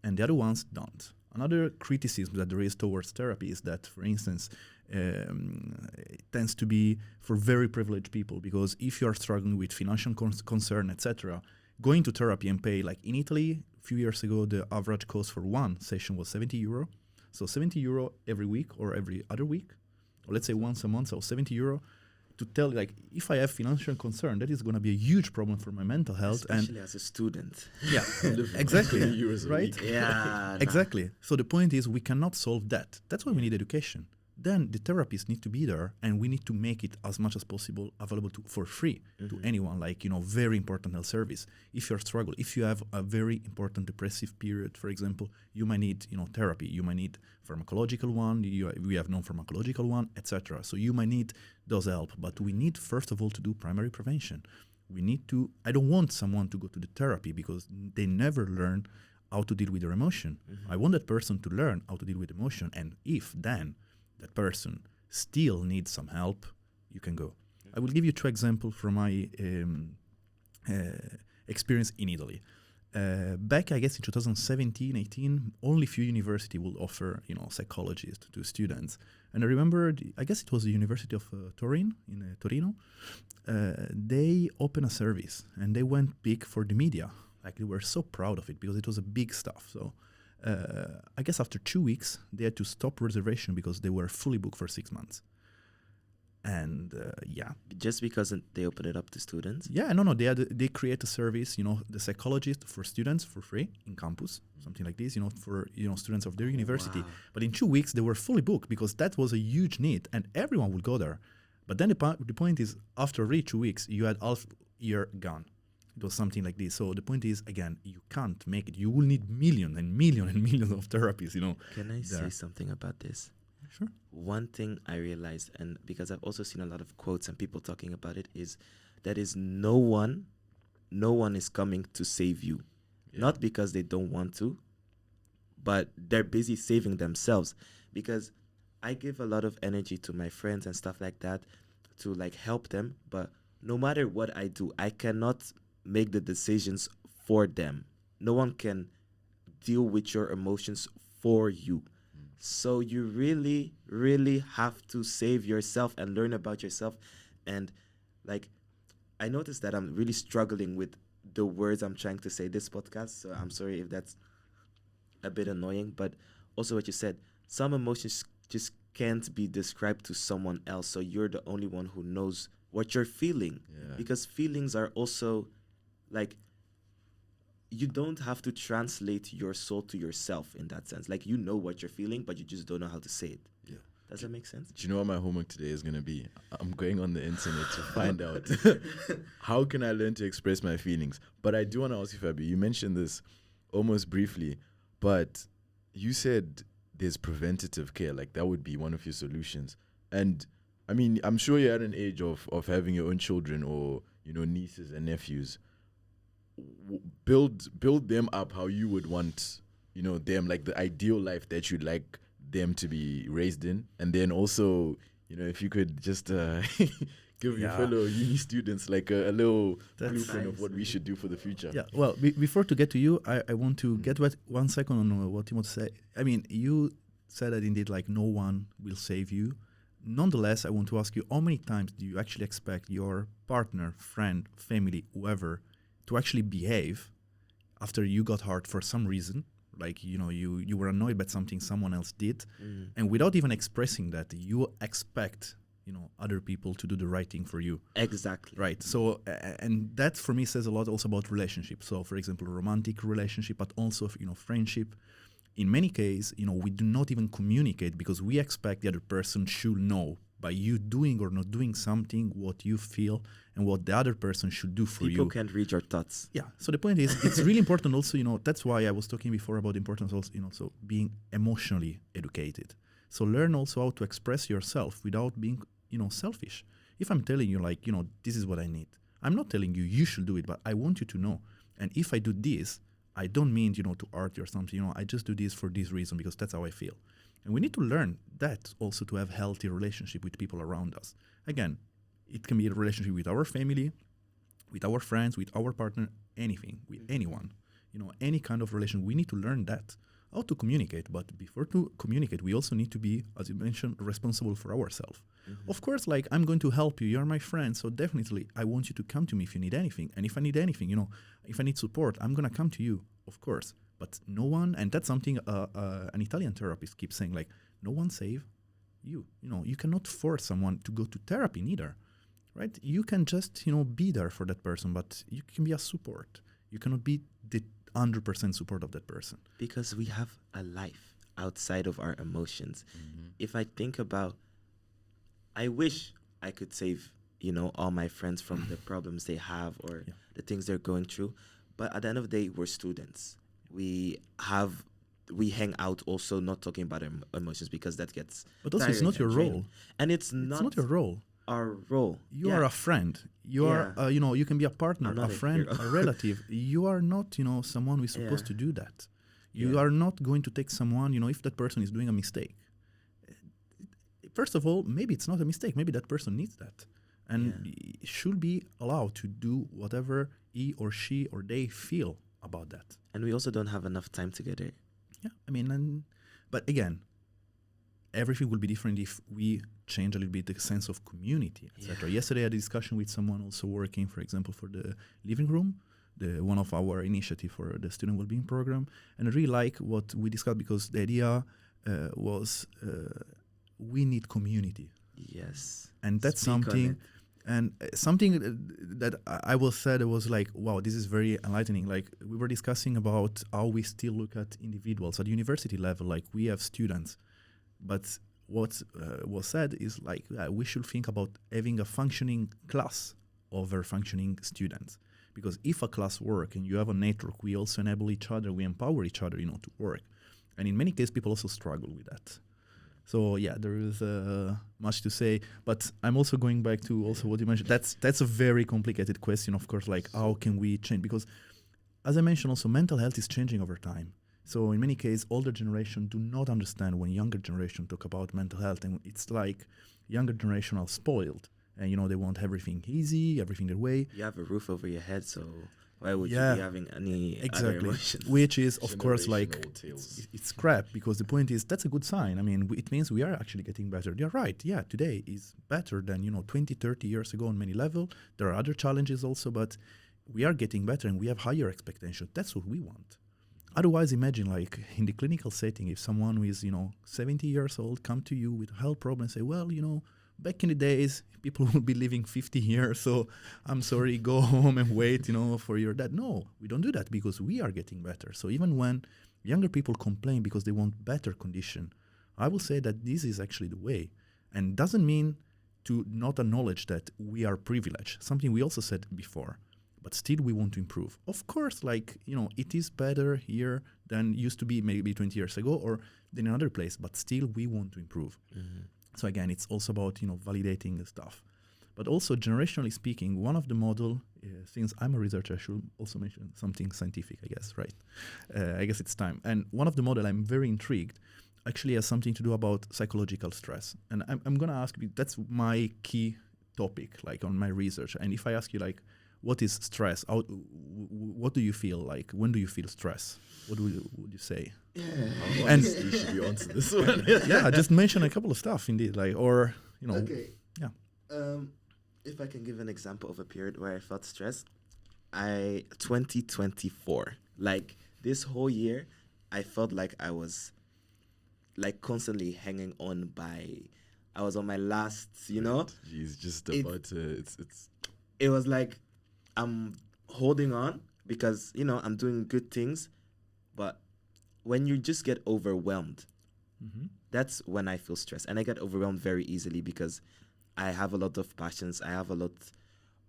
Speaker 3: and the other ones don't. Another criticism that there is towards therapy is that, for instance, it tends to be for very privileged people, because if you are struggling with financial concern, etc., going to therapy and pay, like in Italy, a few years ago, the average cost for one session was €70. So €70 every week or every other week, or let's say once a month, so €70 to tell, like, if I have financial concern, that is going to be a huge problem for my mental health.
Speaker 1: Especially as a student.
Speaker 3: Yeah, exactly.
Speaker 2: Right?
Speaker 1: Yeah.
Speaker 3: Exactly. So the point is, we cannot solve that. That's why we need education. Then the therapists need to be there, and we need to make it as much as possible available for free to anyone, like, very important health service. If you're struggling, if you have a very important depressive period, for example, you might need, therapy. You might need pharmacological one. We have non-pharmacological one, etc. So you might need those help. But we need, first of all, to do primary prevention. I don't want someone to go to the therapy because they never learn how to deal with their emotion. I want that person to learn how to deal with emotion. And if then that person still needs some help, you can go. I will give you 2 examples from my experience in Italy. Back, I guess, in 2017, 18, only few universities will offer, psychologists to students. And I remember, I guess it was the University of Torino. They opened a service, and they went big for the media. Like, they were so proud of it because it was a big stuff. So I guess after 2 weeks, they had to stop reservation because they were fully booked for 6 months. And
Speaker 1: Just because they open it up to students.
Speaker 3: no, they create a service, the psychologist for students for free in campus, something like this, for students of their university.
Speaker 1: Wow.
Speaker 3: But in 2 weeks they were fully booked because that was a huge need and everyone would go there. But then the point is, after really 2 weeks, you had half year gone. It was something like this. So the point is, again, you can't make it. You will need millions and millions and millions of therapies.
Speaker 1: Can I say something about this?
Speaker 3: Sure.
Speaker 1: One thing I realized, and because I've also seen a lot of quotes and people talking about it, is that is no one is coming to save you. Yeah. Not because they don't want to, but they're busy saving themselves. Because I give a lot of energy to my friends and stuff like that to like help them, but no matter what I do, I cannot make the decisions for them. No one can deal with your emotions for you. So you really, really have to save yourself and learn about yourself. And like, I noticed that I'm really struggling with the words I'm trying to say this podcast. So I'm sorry if that's a bit annoying, but also what you said, some emotions just can't be described to someone else. So you're the only one who knows what you're feeling. Yeah. Because feelings are also like, you don't have to translate your soul to yourself in that sense. Like, you know what you're feeling, but you just don't know how to say it. Yeah. Does that make sense?
Speaker 2: Do you know what my homework today is going to be? I'm going on the internet to find out how can I learn to express my feelings. But I do want to ask you, Fabio, you mentioned this almost briefly, but you said there's preventative care. Like, that would be one of your solutions. And I mean, I'm sure you're at an age of having your own children or, nieces and nephews. Build them up how you would want, them, like the ideal life that you'd like them to be raised in. And then also, if you could just give your fellow uni students like a little blueprint of what we should do for the future.
Speaker 3: Yeah, well, before to get to you, I want to get 1 second on what you want to say. I mean, you said that indeed, like, no one will save you. Nonetheless, I want to ask you, how many times do you actually expect your partner, friend, family, whoever, to actually behave after you got hurt for some reason, like, you were annoyed by something someone else did, and without even expressing that, you expect, other people to do the right thing for you.
Speaker 1: Exactly.
Speaker 3: Right. So, and that for me says a lot also about relationships. So, for example, romantic relationship, but also, friendship. In many cases, we do not even communicate because we expect the other person should know by you doing or not doing something what you feel and what the other person should do for you.
Speaker 1: People can't read your thoughts.
Speaker 3: Yeah. So the point is, it's really important also, that's why I was talking before about the importance also, so being emotionally educated. So learn also how to express yourself without being, selfish. If I'm telling you, like, this is what I need, I'm not telling you should do it, but I want you to know. And if I do this, I don't mean, to hurt you or something, I just do this for this reason because that's how I feel. And we need to learn that also to have healthy relationship with people around us. Again, it can be a relationship with our family, with our friends, with our partner, anything, with anyone, any kind of relation. We need to learn that, how to communicate. But before to communicate, we also need to be, as you mentioned, responsible for ourselves. Mm-hmm. Of course, like, I'm going to help you. You're my friend. So definitely, I want you to come to me if you need anything. And if I need anything, if I need support, I'm going to come to you, of course. But no one, and that's something an Italian therapist keeps saying, like, no one save you. You cannot force someone to go to therapy neither, right? You can just, be there for that person, but you can be a support. You cannot be the 100% support of that person.
Speaker 1: Because we have a life outside of our emotions. Mm-hmm. If I think about, I wish I could save, all my friends from the problems they have or the things they're going through. But at the end of the day, we're students. We hang out also not talking about emotions because that gets
Speaker 3: But also, it's not your role.
Speaker 1: And it's not
Speaker 3: your role.
Speaker 1: Our role.
Speaker 3: You are a friend. You are, you can be a partner, a friend, a relative. You are not, someone who is supposed to do that. You are not going to take someone, if that person is doing a mistake. First of all, maybe it's not a mistake. Maybe that person needs that. And should be allowed to do whatever he or she or they feel about that.
Speaker 1: And we also don't have enough time together.
Speaker 3: Yeah, I mean, but again, everything will be different if we change a little bit the sense of community, etc. Yesterday I had a discussion with someone also working, for example, for the living room. one of our initiative for the student well-being program. And I really like what we discussed, because the idea was we need community.
Speaker 1: Yes.
Speaker 3: And that's
Speaker 1: Speak on
Speaker 3: something,
Speaker 1: it.
Speaker 3: and something that I was said, it was like, wow, this is very enlightening. Like, we were discussing about how we still look at individuals at university level, like we have students, but what was said is like we should think about having a functioning class over functioning students, because if a class work and you have a network, we also enable each other, we empower each other, to work. And in many cases, people also struggle with that. So yeah, there is much to say, but I'm also going back to also what you mentioned. That's a very complicated question, of course. Like, how can we change? Because, as I mentioned, also mental health is changing over time. So in many cases, older generation do not understand when younger generation talk about mental health, and it's like younger generation are spoiled, and they want everything easy, everything their way.
Speaker 1: You have a roof over your head, so why would
Speaker 3: Yeah,
Speaker 1: you be having any other
Speaker 3: exactly,
Speaker 1: emotions?
Speaker 3: which is of course like
Speaker 2: Generational tales.
Speaker 3: it's crap, because the point is that's a good sign. I mean, it means we are actually getting better. You're right, yeah, today is better than 20, 30 years ago on many level. There are other challenges also, but we are getting better and we have higher expectations. That's what we want. Otherwise, imagine like in the clinical setting, if someone who is 70 years old come to you with a health problem and say, well, back in the days, people would be living 50 years, so I'm sorry, go home and wait, for your dad. No, we don't do that, because we are getting better. So even when younger people complain because they want better condition, I will say that this is actually the way. And doesn't mean to not acknowledge that we are privileged, something we also said before, but still we want to improve. Of course, like, it is better here than used to be maybe 20 years ago or in another place, but still we want to improve.
Speaker 1: Mm-hmm.
Speaker 3: So again, it's also about validating the stuff, but also generationally speaking, one of the model. Since I'm a researcher, I should also mention something scientific, I guess, right? I guess it's time. And one of the model I'm very intrigued actually has something to do about psychological stress. And I'm gonna ask you. That's my key topic, like on my research. And if I ask you, like, what is stress? What do you feel like? When do you feel stress? What would you say?
Speaker 2: How
Speaker 3: And-
Speaker 2: honestly should you answer this one?
Speaker 3: Yeah, just mention a couple of stuff indeed, like, or
Speaker 1: Okay.
Speaker 3: yeah.
Speaker 1: If I can give an example of a period where I felt stressed, 2024, like this whole year, I felt like I was like constantly hanging on by. I was on my last,
Speaker 2: He's just
Speaker 1: It-
Speaker 2: about to. It's.
Speaker 1: It was like I'm holding on because I'm doing good things, but when you just get overwhelmed,
Speaker 3: Mm-hmm.
Speaker 1: that's when I feel stressed. And I get overwhelmed very easily because I have a lot of passions. I have a lot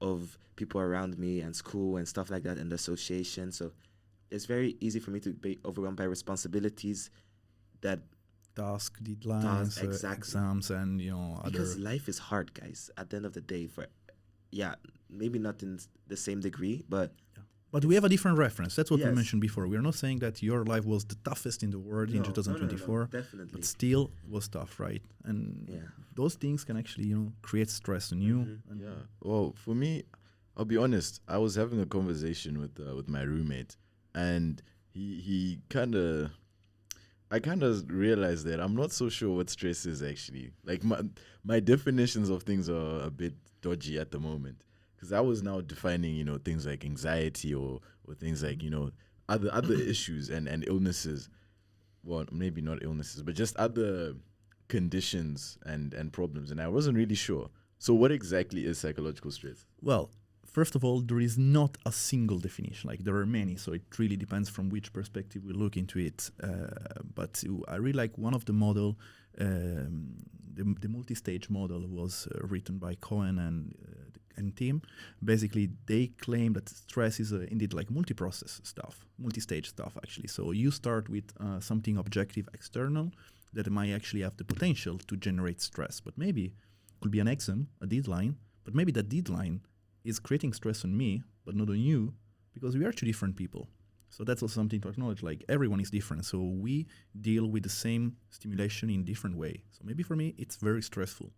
Speaker 1: of people around me and school and stuff like that and the association. So it's very easy for me to be overwhelmed by responsibilities that
Speaker 3: Task deadlines,
Speaker 1: exactly.
Speaker 3: exams, and other.
Speaker 1: because life is hard, guys. At the end of the day, maybe not in the same degree, but
Speaker 3: But we have a different reference. That's what we
Speaker 1: Yes.
Speaker 3: mentioned before. We're not saying that your life was the toughest in the world in
Speaker 1: No,
Speaker 3: 2024,
Speaker 1: definitely.
Speaker 3: but still was tough, right? And
Speaker 1: Yeah.
Speaker 3: those things can actually, create stress on you.
Speaker 1: Mhm.
Speaker 3: And
Speaker 2: Yeah. Well, for me, I'll be honest. I was having a conversation with my roommate, and he kind of. I kind of realized that I'm not so sure what stress is actually. Like my definitions of things are a bit dodgy at the moment, because I was now defining things like anxiety or things like other issues and illnesses. Well, maybe not illnesses, but just other conditions and problems, and I wasn't really sure. So what exactly is psychological stress?
Speaker 3: Well, first of all, there is not a single definition. Like, there are many, so it really depends from which perspective we look into it. But I really like one of the model, the multi-stage model was written by Cohen and team. Basically, they claim that stress is indeed like multi-process stuff, multi-stage stuff actually. So you start with something objective external that might actually have the potential to generate stress, but maybe it could be an exam, a deadline, but maybe that deadline is creating stress on me, but not on you, because we are two different people. So that's also something to acknowledge, like everyone is different. So we deal with the same stimulation in different way. So maybe for me, it's very stressful.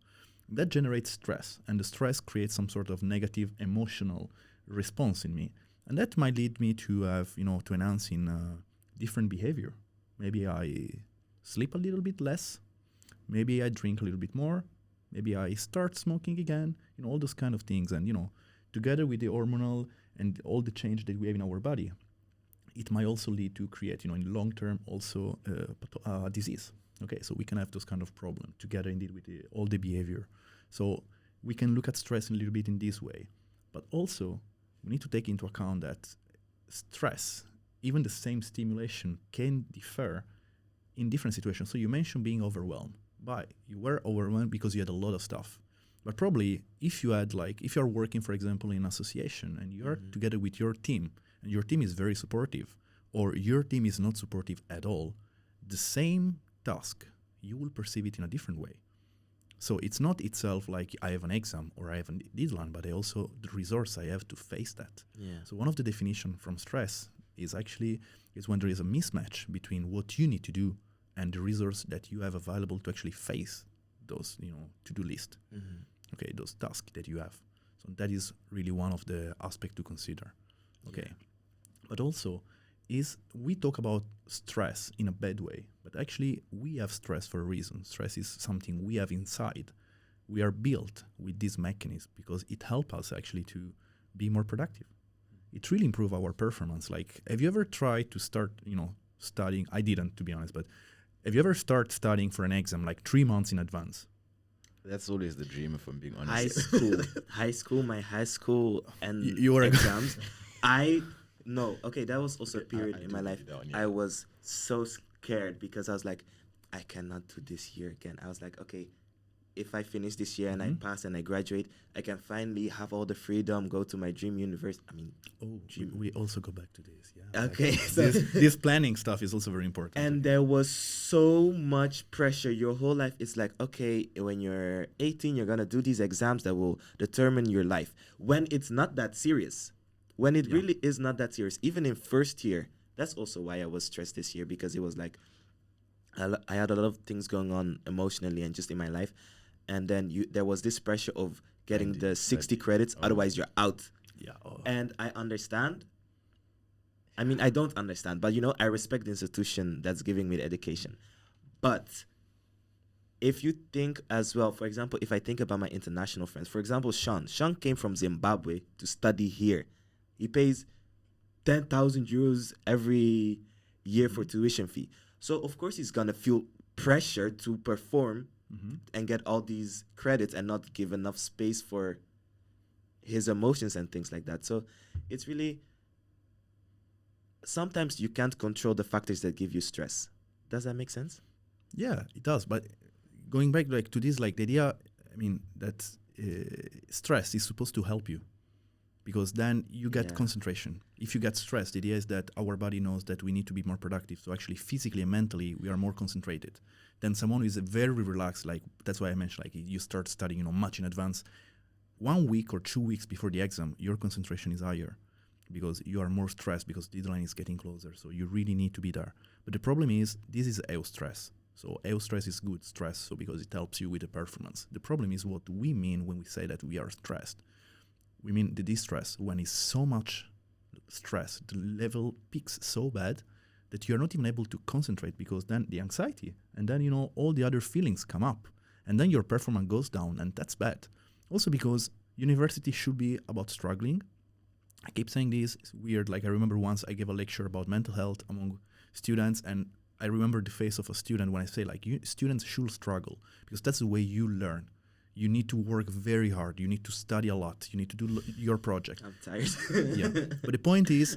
Speaker 3: That generates stress, and the stress creates some sort of negative emotional response in me. And that might lead me to have, to enhance in different behavior. Maybe I sleep a little bit less. Maybe I drink a little bit more. Maybe I start smoking again, all those kind of things. And, together with the hormonal and all the change that we have in our body, it might also lead to create, in long term also disease. Okay, so we can have those kind of problems together indeed with all the behavior. So we can look at stress a little bit in this way, but also we need to take into account that stress, even the same stimulation, can differ in different situations. So you mentioned being overwhelmed. But you were overwhelmed because you had a lot of stuff. But probably if you're working, for example, in an association and you're together with your team and your team is very supportive, or your team is not supportive at all, the same task, you will perceive it in a different way. So it's not itself like I have an exam or I have a deadline, but I also the resource I have to face that.
Speaker 1: Yeah.
Speaker 3: So one of the definitions from stress is when there is a mismatch between what you need to do and the resource that you have available to actually face those, to-do list. Okay, those tasks that you have. So that is really one of the aspects to consider. Okay. But also we talk about stress in a bad way, but actually we have stress for a reason. Stress is something we have inside. We are built with this mechanism because it helps us actually to be more productive. It really improves our performance. Like, have you ever tried to start, studying? I didn't, to be honest, but have you ever started studying for an exam like 3 months in advance?
Speaker 2: That's always the dream, if I'm being honest.
Speaker 1: High school, my high school and
Speaker 3: You were
Speaker 1: exams. That was also a period in my life. I was so scared because I was like, I cannot do this year again. I was like, okay, if I finish this year and I pass and I graduate, I can finally have all the freedom, go to my dream university.
Speaker 3: We also go back to this. Yeah.
Speaker 1: Okay.
Speaker 3: This planning stuff is also very important.
Speaker 1: And there was so much pressure. Your whole life is like, okay, when you're 18, you're going to do these exams that will determine your life. When it's not that serious. When it really is not that serious. Even in first year. That's also why I was stressed this year, because it was like, I had a lot of things going on emotionally and just in my life. And then there was this pressure of getting the 60 credits. Otherwise, you're out.
Speaker 3: Yeah.
Speaker 1: And I understand. I mean, I don't understand, but I respect the institution that's giving me the education. But if you think as well, for example, if I think about my international friends, for example, Sean came from Zimbabwe to study here. He pays 10,000 euros every year for tuition fee. So, of course, he's going to feel pressure to perform and get all these credits and not give enough space for his emotions and things like that. So it's really, sometimes you can't control the factors that give you stress. Does that make sense?
Speaker 3: Yeah, it does. But going back to this, the idea, that stress is supposed to help you, because then you get concentration. If you get stressed, the idea is that our body knows that we need to be more productive. So actually, physically and mentally, we are more concentrated than someone who is very relaxed. That's why I mentioned, you start studying, much in advance. 1 week or 2 weeks before the exam, your concentration is higher because you are more stressed because the deadline is getting closer. So you really need to be there. But the problem is, this is eustress. So eustress is good stress, so because it helps you with the performance. The problem is what we mean when we say that we are stressed. We mean the distress, when it's so much stress, the level peaks so bad that you're not even able to concentrate, because then the anxiety and then, all the other feelings come up, and then your performance goes down, and that's bad. Also because university should be about struggling. I keep saying this, it's weird. I remember once I gave a lecture about mental health among students, and I remember the face of a student when I say, students should struggle, because that's the way you learn. You need to work very hard. You need to study a lot. You need to do your project.
Speaker 1: I'm tired.
Speaker 3: Yeah. But the point is,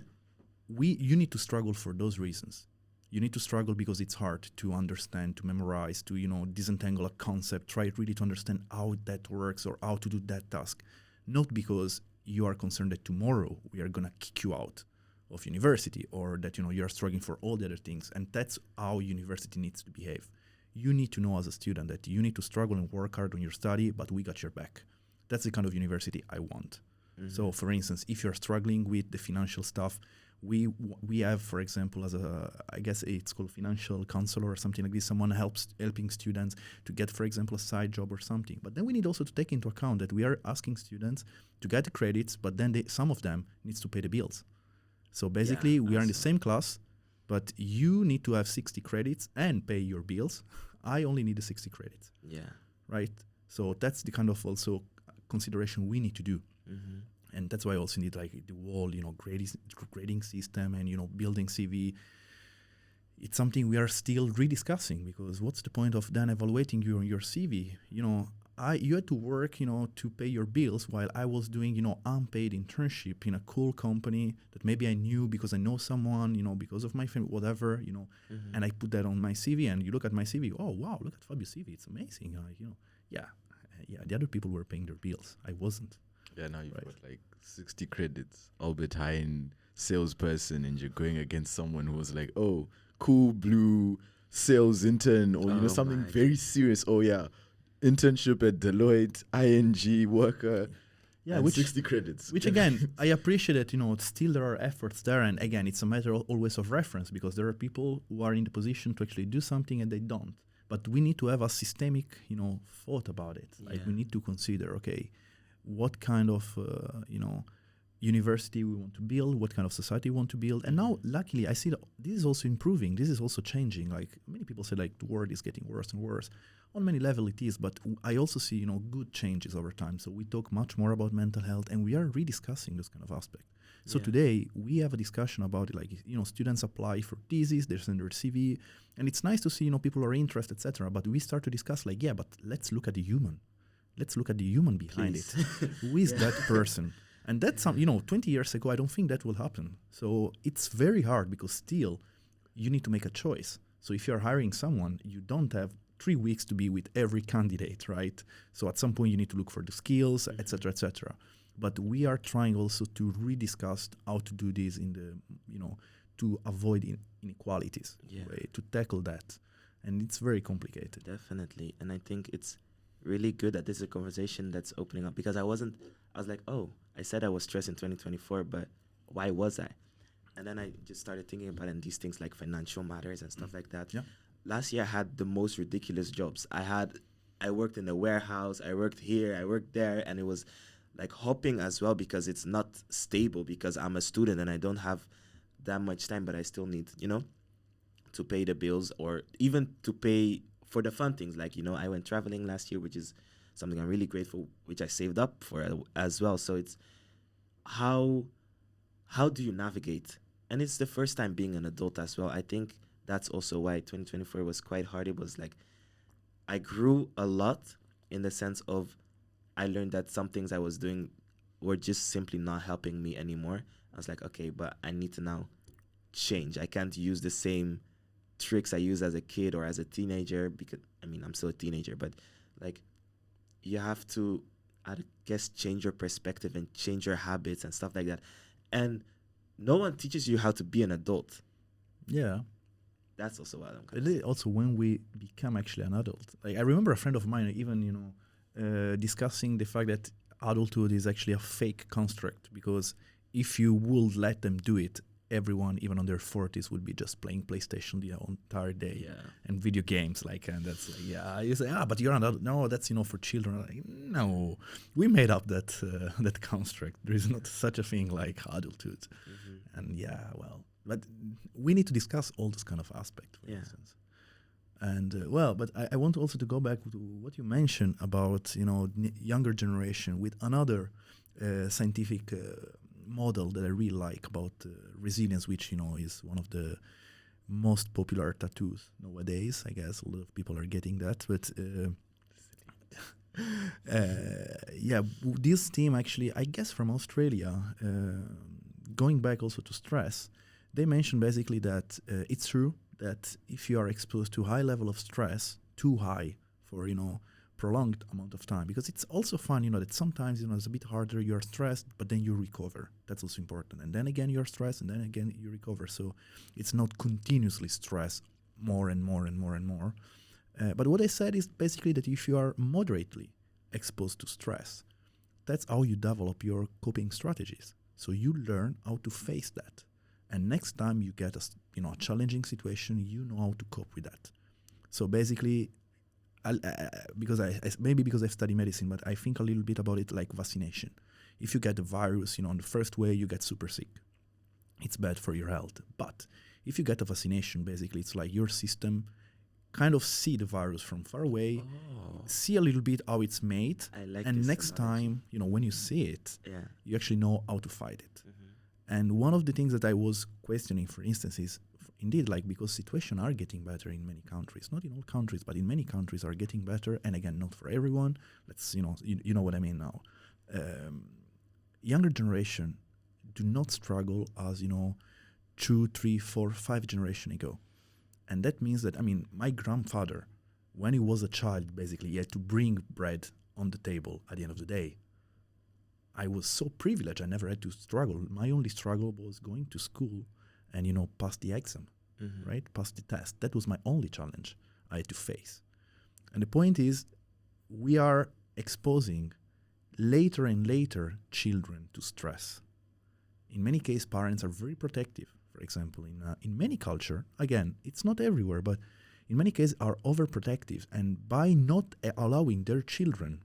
Speaker 3: you need to struggle for those reasons. You need to struggle because it's hard to understand, to memorize, to, disentangle a concept, try really to understand how that works or how to do that task. Not because you are concerned that tomorrow we are going to kick you out of university, or that, you are struggling for all the other things. And that's how university needs to behave. You need to know as a student that you need to struggle and work hard on your study, but we got your back. That's the kind of university I want. So, for instance, if you're struggling with the financial stuff, we have, for example, I guess it's called financial counselor or something like this. Someone helping students to get, for example, a side job or something. But then we need also to take into account that we are asking students to get the credits, but then some of them needs to pay the bills. So basically, we are in the same class, but you need to have 60 credits and pay your bills. I only need the 60 credits.
Speaker 1: Yeah.
Speaker 3: Right? So that's the kind of also consideration we need to do. And that's why I also need like the whole, grading system and, building CV. It's something we are still rediscussing, because what's the point of then evaluating you on your CV? You had to work, to pay your bills while I was doing, unpaid internship in a cool company that maybe I knew because I know someone, because of my family, whatever, and I put that on my CV, and you look at my CV, oh, wow, look at Fabio's CV. It's amazing. Yeah, the other people were paying their bills. I wasn't.
Speaker 2: Yeah, now you've
Speaker 3: Right.
Speaker 2: got like 60 credits, Albert Hein salesperson, and you're going against someone who was like, oh, cool blue sales intern, or
Speaker 1: Oh
Speaker 2: something
Speaker 1: my.
Speaker 2: very serious. Oh yeah, internship at Deloitte, ING worker,
Speaker 3: Yeah,
Speaker 2: and
Speaker 3: which
Speaker 2: 60 credits.
Speaker 3: Which again, I appreciate that, still there are efforts there. And again, it's a matter always of reference, because there are people who are in the position to actually do something and they don't. But we need to have a systemic, thought about it. Like we
Speaker 1: Yeah.
Speaker 3: need to consider, okay, what kind of, university we want to build, what kind of society we want to build. And now, luckily, I see that this is also improving. This is also changing. Like many people say, like the world is getting worse and worse. On many levels it is, but I also see, good changes over time. So we talk much more about mental health, and we are rediscussing this kind of aspect. So
Speaker 1: Yeah.
Speaker 3: today we have a discussion about it, like, students apply for thesis, they send their CV, and it's nice to see, people are interested, etc. But we start to discuss, like, yeah, but let's look at the human. Let's look at the human behind
Speaker 1: Please.
Speaker 3: it. Who is
Speaker 1: Yeah.
Speaker 3: that person? And that's 20 years ago, I don't think that will happen. So it's very hard, because still you need to make a choice. So if you're hiring someone, you don't have 3 weeks to be with every candidate, right? So at some point you need to look for the skills, etc., etc. But we are trying also to rediscuss how to do this in the, to avoid inequalities,
Speaker 1: Yeah.
Speaker 3: way, to tackle that. And it's very complicated.
Speaker 1: Definitely. And I think it's really good that this is a conversation that's opening up, because I was like, oh, I said I was stressed in 2024, but why was I? And then I just started thinking about it, and these things like financial matters and stuff like that.
Speaker 3: Yeah.
Speaker 1: Last year I had the most ridiculous jobs. I worked in a warehouse, I worked here, I worked there, and it was like hopping as well, because it's not stable, because I'm a student and I don't have that much time, but I still need, to pay the bills, or even to pay for the fun things. Like, I went traveling last year, which is something I'm really grateful, which I saved up for as well. So it's how do you navigate? And it's the first time being an adult as well. I think that's also why 2024 was quite hard. It was like I grew a lot, in the sense of I learned that some things I was doing were just simply not helping me anymore. I was like, okay, but I need to now change. I can't use the same tricks I used as a kid or as a teenager, because I'm still a teenager, but like you have to, I guess, change your perspective and change your habits and stuff like that. And no one teaches you how to be an adult.
Speaker 3: Yeah.
Speaker 1: That's also what I'm
Speaker 3: It is also when we become actually an adult. Like I remember a friend of mine even, discussing the fact that adulthood is actually a fake construct, because if you would let them do it, everyone, even on their 40s, would be just playing PlayStation the entire day
Speaker 1: Yeah.
Speaker 3: and video games. And that's like, yeah, you say, but you're an adult. No, that's, for children. Like, no, we made up that that construct. There is not such a thing like adulthood. And yeah, well, but we need to discuss all this kind of aspect, for instance. And but I want also to go back to what you mentioned about younger generation with another scientific model that I really like about resilience, which is one of the most popular tattoos nowadays. I guess a lot of people are getting that, but this team actually, I guess from Australia, going back also to stress, they mentioned basically that it's true that if you are exposed to high level of stress, too high for prolonged amount of time, because it's also fun that sometimes it's a bit harder, you're stressed, but then you recover. That's also important. And then again you're stressed, and then again you recover. So it's not continuously stress more and more and more and more. But what I said is basically that if you are moderately exposed to stress, that's how you develop your coping strategies. So you learn how to face that. And next time you get a challenging situation, you know how to cope with that. So basically, because because I've studied medicine, but I think a little bit about it like vaccination. If you get the virus, on the first way you get super sick. It's bad for your health. But if you get a vaccination, basically it's like your system kind of see the virus from far away,
Speaker 1: Oh,
Speaker 3: see a little bit how it's made,
Speaker 1: I like
Speaker 3: and
Speaker 1: this
Speaker 3: next
Speaker 1: analogy.
Speaker 3: time, when you see it,
Speaker 1: Yeah.
Speaker 3: you actually know how to fight it.
Speaker 1: Mm-hmm.
Speaker 3: And one of the things that I was questioning, for instance, is indeed like because situations are getting better in many countries, not in all countries, but in many countries are getting better. And again, not for everyone. Let's you know what I mean now. Um, Younger generation do not struggle as 2, 3, 4, 5 generation ago, and that means that my grandfather, when he was a child, basically he had to bring bread on the table at the end of the day. I was so privileged. I never had to struggle. My only struggle was going to school and, pass the exam,
Speaker 1: Mm-hmm.
Speaker 3: right? Pass the test. That was my only challenge I had to face. And the point is, we are exposing later and later children to stress. In many cases, parents are very protective. For example, in many culture, again, it's not everywhere, but in many cases are overprotective. And by not allowing their children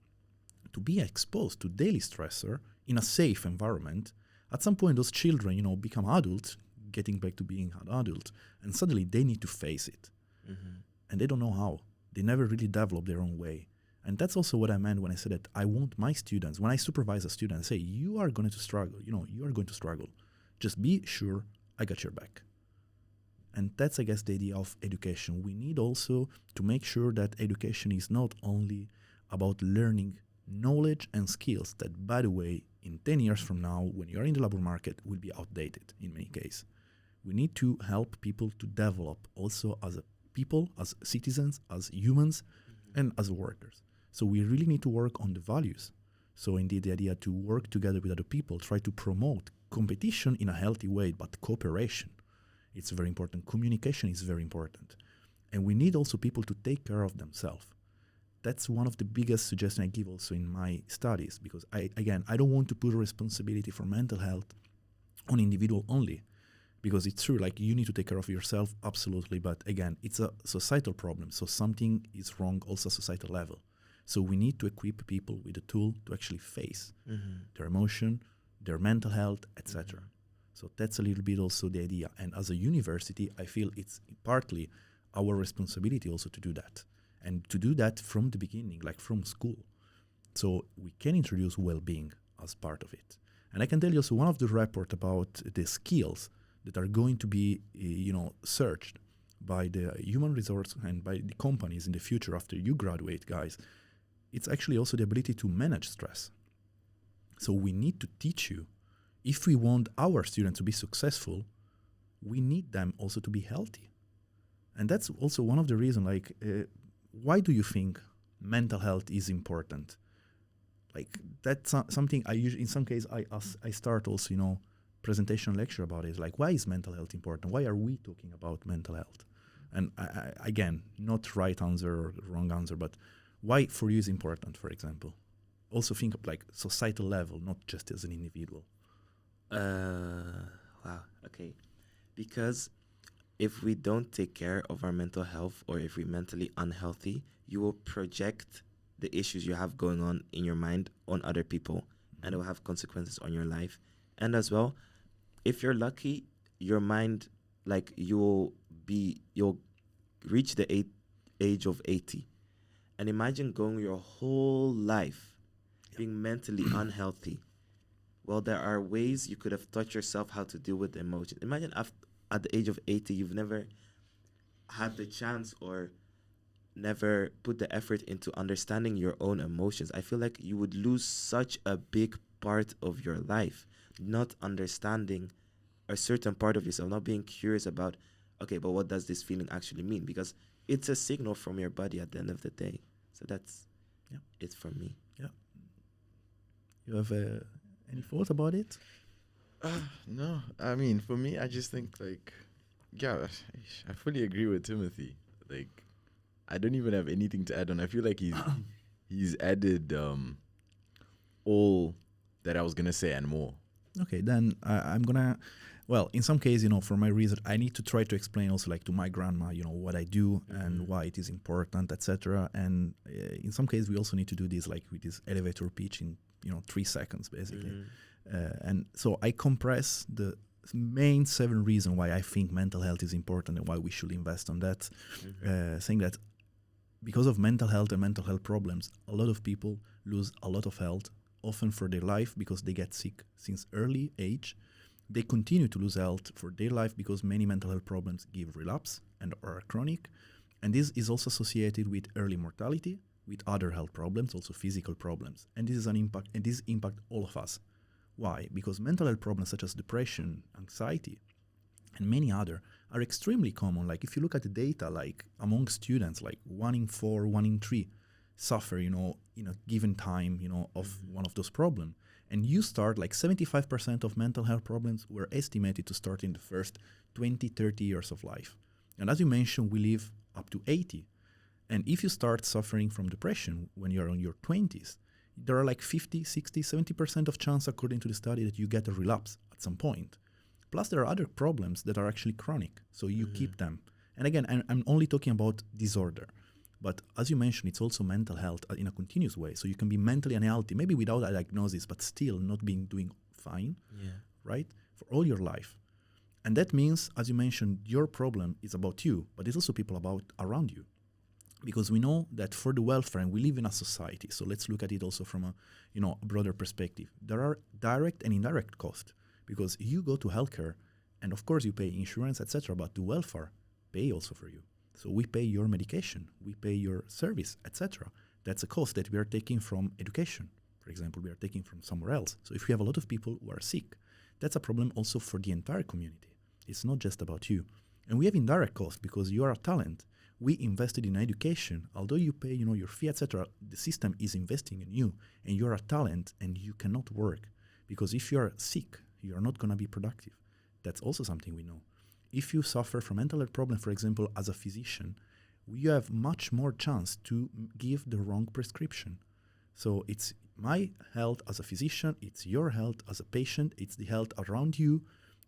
Speaker 3: to be exposed to daily stressor in a safe environment, at some point those children, become adults, getting back to being an adult, and suddenly they need to face it.
Speaker 1: Mm-hmm.
Speaker 3: And they don't know how. They never really develop their own way. And that's also what I meant when I said that I want my students, when I supervise a student, I say, you are going to struggle. You are going to struggle. Just be sure I got your back. And that's, I guess, the idea of education. We need also to make sure that education is not only about learning knowledge and skills that, by the way, in 10 years from now, when you're in the labor market, will be outdated in many cases. We need to help people to develop also as a people, as citizens, as humans, and as workers. So we really need to work on the values. So indeed, the idea to work together with other people, try to promote competition in a healthy way, but cooperation. It's very important. Communication is very important. And we need also people to take care of themselves. That's one of the biggest suggestions I give also in my studies, because I don't want to put a responsibility for mental health on individual only, because it's true, like you need to take care of yourself, absolutely. But again, it's a societal problem. So something is wrong also at societal level. So we need to equip people with a tool to actually face their emotion, their mental health, etc. So that's a little bit also the idea. And as a university, I feel it's partly our responsibility also to do that. And to do that from the beginning, like from school. So we can introduce well-being as part of it. And I can tell you also one of the report about the skills that are going to be, searched by the human resource and by the companies in the future after you graduate, guys. It's actually also the ability to manage stress. So we need to teach you, if we want our students to be successful, we need them also to be healthy. And that's also one of the reasons, why do you think mental health is important? Like that's something I usually, in some cases, I start also, presentation lecture about it. Like, why is mental health important? Why are we talking about mental health? And again, not right answer or wrong answer, but why for you is important, for example. Also think of like societal level, not just as an individual.
Speaker 1: Wow. Okay. Because if we don't take care of our mental health, or if we're mentally unhealthy, you will project the issues you have going on in your mind on other people, and it will have consequences on your life. And as well, if you're lucky, your mind, like you'll reach the age of 80. And imagine going your whole life being mentally unhealthy. Well, there are ways you could have taught yourself how to deal with the emotions. Imagine at the age of 80, you've never had the chance or never put the effort into understanding your own emotions. I feel like you would lose such a big part of your life, not understanding a certain part of yourself, not being curious about, okay, but what does this feeling actually mean? Because it's a signal from your body at the end of the day. So that's it for me.
Speaker 3: Yeah. You have any thoughts about it?
Speaker 2: No, I mean, for me, I just think I fully agree with Timothy. Like, I don't even have anything to add on. I feel like he's added all that I was gonna say and more.
Speaker 3: Okay, then I'm gonna, well, in some case, for my research, I need to try to explain also like to my grandma, what I do and why it is important, etc. And in some cases, we also need to do this like with this elevator pitch in 3 seconds basically. And so I compress the main 7 reasons why I think mental health is important and why we should invest on that. Saying that because of mental health and mental health problems, a lot of people lose a lot of health, often for their life because they get sick since early age. They continue to lose health for their life because many mental health problems give relapse and are chronic. And this is also associated with early mortality, with other health problems, also physical problems. And this is an impact, and this impact all of us. Why? Because mental health problems such as depression, anxiety, and many other are extremely common. Like if you look at the data, like among students, like 1 in 4, 1 in 3 suffer, in a given time, of one of those problems. And you start like 75% of mental health problems were estimated to start in the first 20, 30 years of life. And as you mentioned, we live up to 80. And if you start suffering from depression when you're in your 20s, there are like 50, 60, 70% of chance, according to the study, that you get a relapse at some point. Plus, there are other problems that are actually chronic, so you keep them. And again, I'm only talking about disorder. But as you mentioned, it's also mental health in a continuous way. So you can be mentally unhealthy, maybe without a diagnosis, but still not doing fine, right, for all your life. And that means, as you mentioned, your problem is about you, but it's also people around you. Because we know that for the welfare, and we live in a society, so let's look at it also from a broader perspective. There are direct and indirect costs, because you go to healthcare, and of course you pay insurance, etc. But the welfare pay also for you. So we pay your medication, we pay your service, etc. That's a cost that we are taking from education. For example, we are taking from somewhere else. So if we have a lot of people who are sick, that's a problem also for the entire community. It's not just about you. And we have indirect costs because you are a talent. We invested in education. Although you pay, your fee, etc., the system is investing in you, and you're a talent, and you cannot work because if you are sick, you are not going to be productive. That's also something we know. If you suffer from mental health problem, for example, as a physician, you have much more chance to give the wrong prescription. So it's my health as a physician, it's your health as a patient, it's the health around you,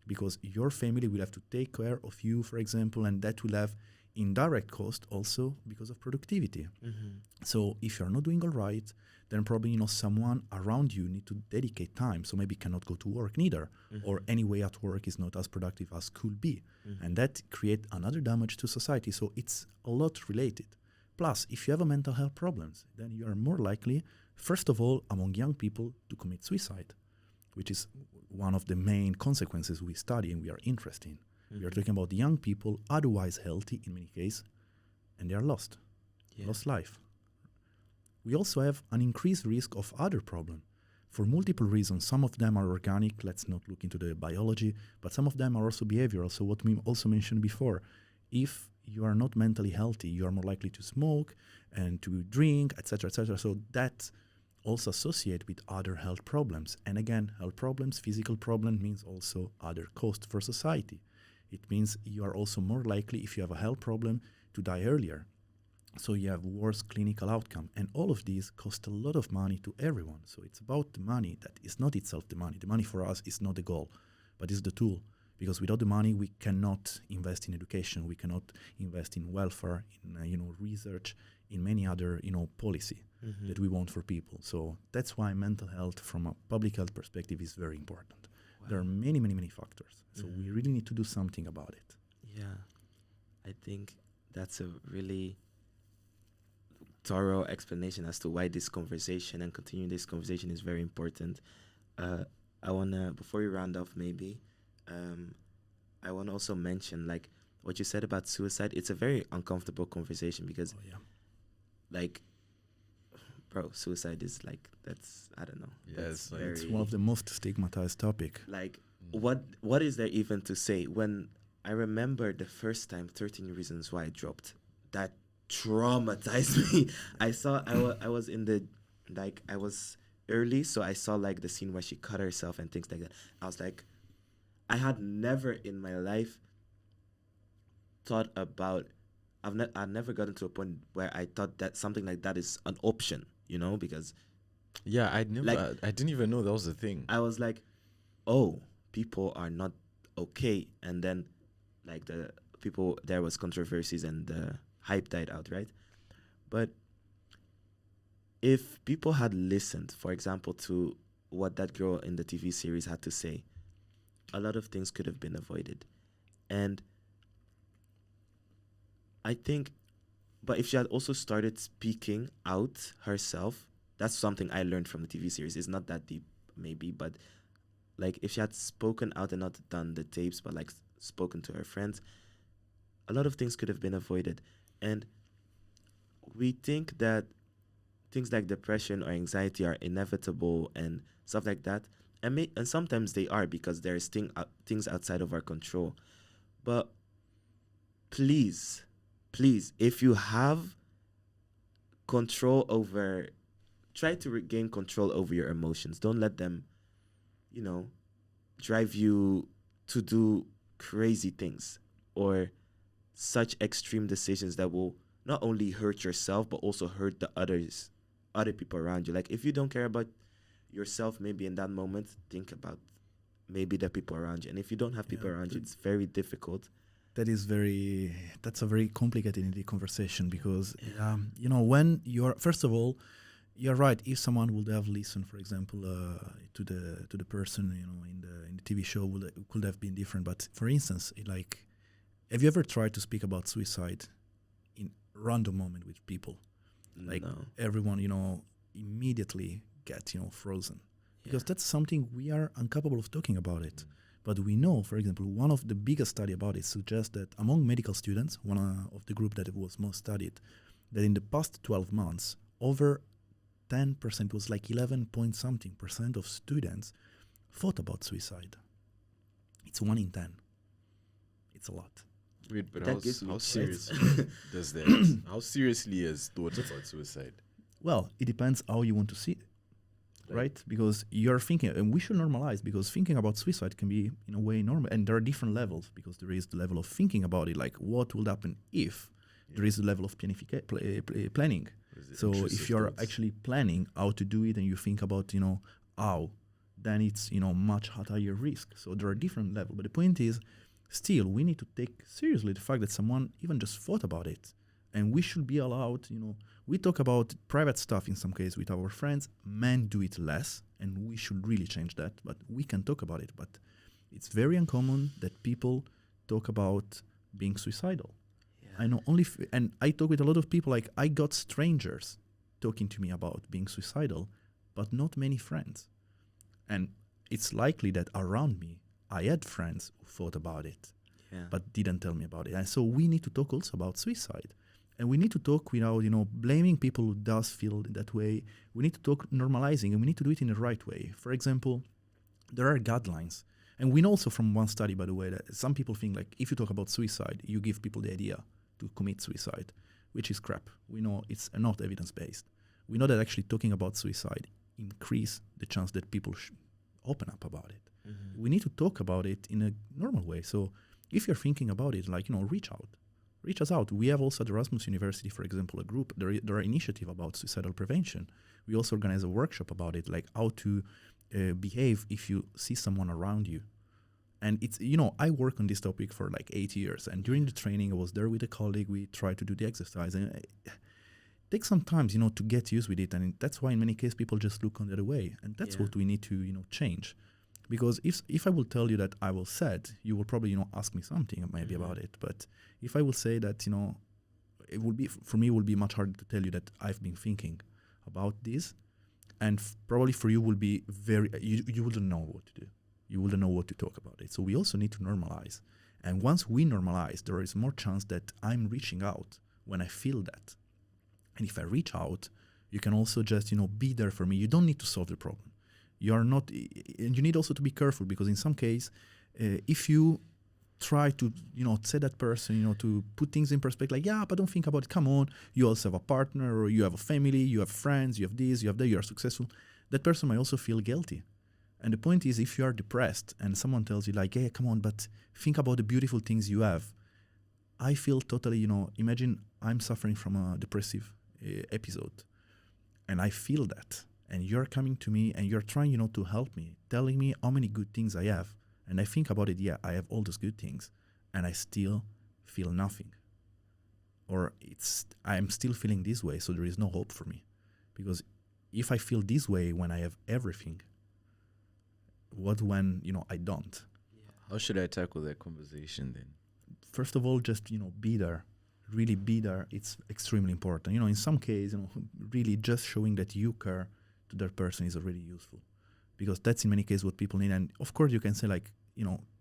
Speaker 3: because your family will have to take care of you, for example, and that will have indirect cost also because of productivity. So if you're not doing all right, then probably someone around you need to dedicate time, so maybe cannot go to work neither, or anyway at work is not as productive as could be, and that create another damage to society. So it's a lot related. Plus, if you have a mental health problems, then you are more likely, first of all, among young people, to commit suicide, which is one of the main consequences we study and we are interested in. We are talking about young people, otherwise healthy in many cases, and they are lost life. We also have an increased risk of other problems for multiple reasons. Some of them are organic, let's not look into the biology, but some of them are also behavioral. So what we also mentioned before, if you are not mentally healthy, you are more likely to smoke and to drink, etc., etc. So that also associate with other health problems. And again, health problems, physical problem means also other cost for society. It means you are also more likely, if you have a health problem, to die earlier. So you have worse clinical outcome. And all of these cost a lot of money to everyone. So it's about the money that is not itself the money. The money for us is not the goal, but it's the tool. Because without the money, we cannot invest in education. We cannot invest in welfare, in research, in many other policy that we want for people. So that's why mental health, from a public health perspective, is very important. Wow. There are many, many, many factors. So we really need to do something about it.
Speaker 1: Yeah, I think that's a really thorough explanation as to why this conversation and continuing this conversation is very important. I wanna, before we round off, maybe. I want to also mention, like, what you said about suicide. It's a very uncomfortable conversation because, like, bro, suicide is like, that's, I don't know.
Speaker 2: Yeah, it's
Speaker 3: one of the most stigmatized topic.
Speaker 1: Like, what is there even to say? When I remember the first time 13 Reasons Why dropped, that traumatized me. I was in the, like, I was early, so I saw, like, the scene where she cut herself and things like that. I was like, I had never in my life thought about, I've never gotten to a point where I thought that something like that is an option, because
Speaker 2: I didn't even know that was a thing.
Speaker 1: I was like, oh, people are not okay. And then, like, the people, there was controversies and the hype died out, right? But if people had listened, for example, to what that girl in the TV series had to say, a lot of things could have been avoided. And I think, but if she had also started speaking out herself, that's something I learned from the TV series. It's not that deep, maybe, but like if she had spoken out and not done the tapes, but like spoken to her friends, a lot of things could have been avoided. And we think that things like depression or anxiety are inevitable and stuff like that. And sometimes they are because there's things outside of our control. But please, please, if you have control over, try to regain control over your emotions. Don't let them, you know, drive you to do crazy things or such extreme decisions that will not only hurt yourself but also hurt the other people around you. Like if you don't care about yourself maybe in that moment, think about maybe the people around you. And if you don't have people around you, it's very difficult.
Speaker 3: That's a very complicated conversation because when you're, first of all, you're right. If someone would have listened, for example, to the person in the TV show, could have been different. But for instance, like, have you ever tried to speak about suicide in random moment with people? Like
Speaker 1: No.
Speaker 3: everyone, immediately get frozen because that's something we are incapable of talking about it. But we know, for example, one of the biggest study about it suggests that among medical students, one of the group that was most studied, that in the past 12 months, over 10%, was like 11 point something percent of students thought about suicide. It's 1 in 10. It's a lot.
Speaker 2: Wait, but
Speaker 1: That gives me
Speaker 2: how
Speaker 1: chills.
Speaker 2: serious does that? How seriously is thoughts about suicide?
Speaker 3: Well, it depends how you want to see it, right? Because you're thinking, and we should normalize, because thinking about suicide can be in a way normal, and there are different levels, because there is the level of thinking about it, like what will happen if. There is the level of planning. So if you're actually planning how to do it and you think about, how, then it's, much higher risk. So there are different levels. But the point is, still, we need to take seriously the fact that someone even just thought about it. And we should be allowed, we talk about private stuff in some case with our friends. Men do it less, and we should really change that. But we can talk about it. But it's very uncommon that people talk about being suicidal. I know and I talk with a lot of people, like I got strangers talking to me about being suicidal, but not many friends. And it's likely that around me, I had friends who thought about it, but didn't tell me about it. And so we need to talk also about suicide. And we need to talk without, blaming people who does feel that way. We need to talk normalizing, and we need to do it in the right way. For example, there are guidelines. And we know also from one study, by the way, that some people think like if you talk about suicide, you give people the idea to commit suicide, which is crap. We know it's not evidence-based. We know that actually talking about suicide increase the chance that people open up about it. Mm-hmm. We need to talk about it in a normal way. So if you're thinking about it, like, reach out. Reach us out. We have also at Erasmus University, for example, a group. There are initiatives about suicidal prevention. We also organize a workshop about it, like how to behave if you see someone around you. And it's, I work on this topic for like 8 years. And during the training, I was there with a colleague. We tried to do the exercise. And it takes some time, to get used with it. And that's why in many cases, people just look on the other way. And that's what we need to, change. Because if I will tell you that I was sad, you will probably, ask me something maybe about it. But if I will say that, it will be, for me, it will be much harder to tell you that I've been thinking about this. And probably for you will be you wouldn't know what to do. You wouldn't know what to talk about it. So we also need to normalize. And once we normalize, there is more chance that I'm reaching out when I feel that. And if I reach out, you can also just, be there for me. You don't need to solve the problem. You are not, and you need also to be careful, because in some case, if you try to, say that person, to put things in perspective, like, but don't think about it. Come on, you also have a partner, or you have a family, you have friends, you have this, you have that, you are successful. That person might also feel guilty. And the point is, if you are depressed and someone tells you like, hey, come on, but think about the beautiful things you have. I feel totally, imagine I'm suffering from a depressive episode, and I feel that. And you're coming to me and you're trying, to help me, telling me how many good things I have. And I think about it, I have all those good things, and I still feel nothing. Or I'm still feeling this way, so there is no hope for me. Because if I feel this way when I have everything, what when, I don't?
Speaker 2: How should I tackle that conversation then?
Speaker 3: First of all, just be there, really be there. It's extremely important. In some case, really just showing that you care to that person is already useful, because that's in many cases what people need. And of course, you can say like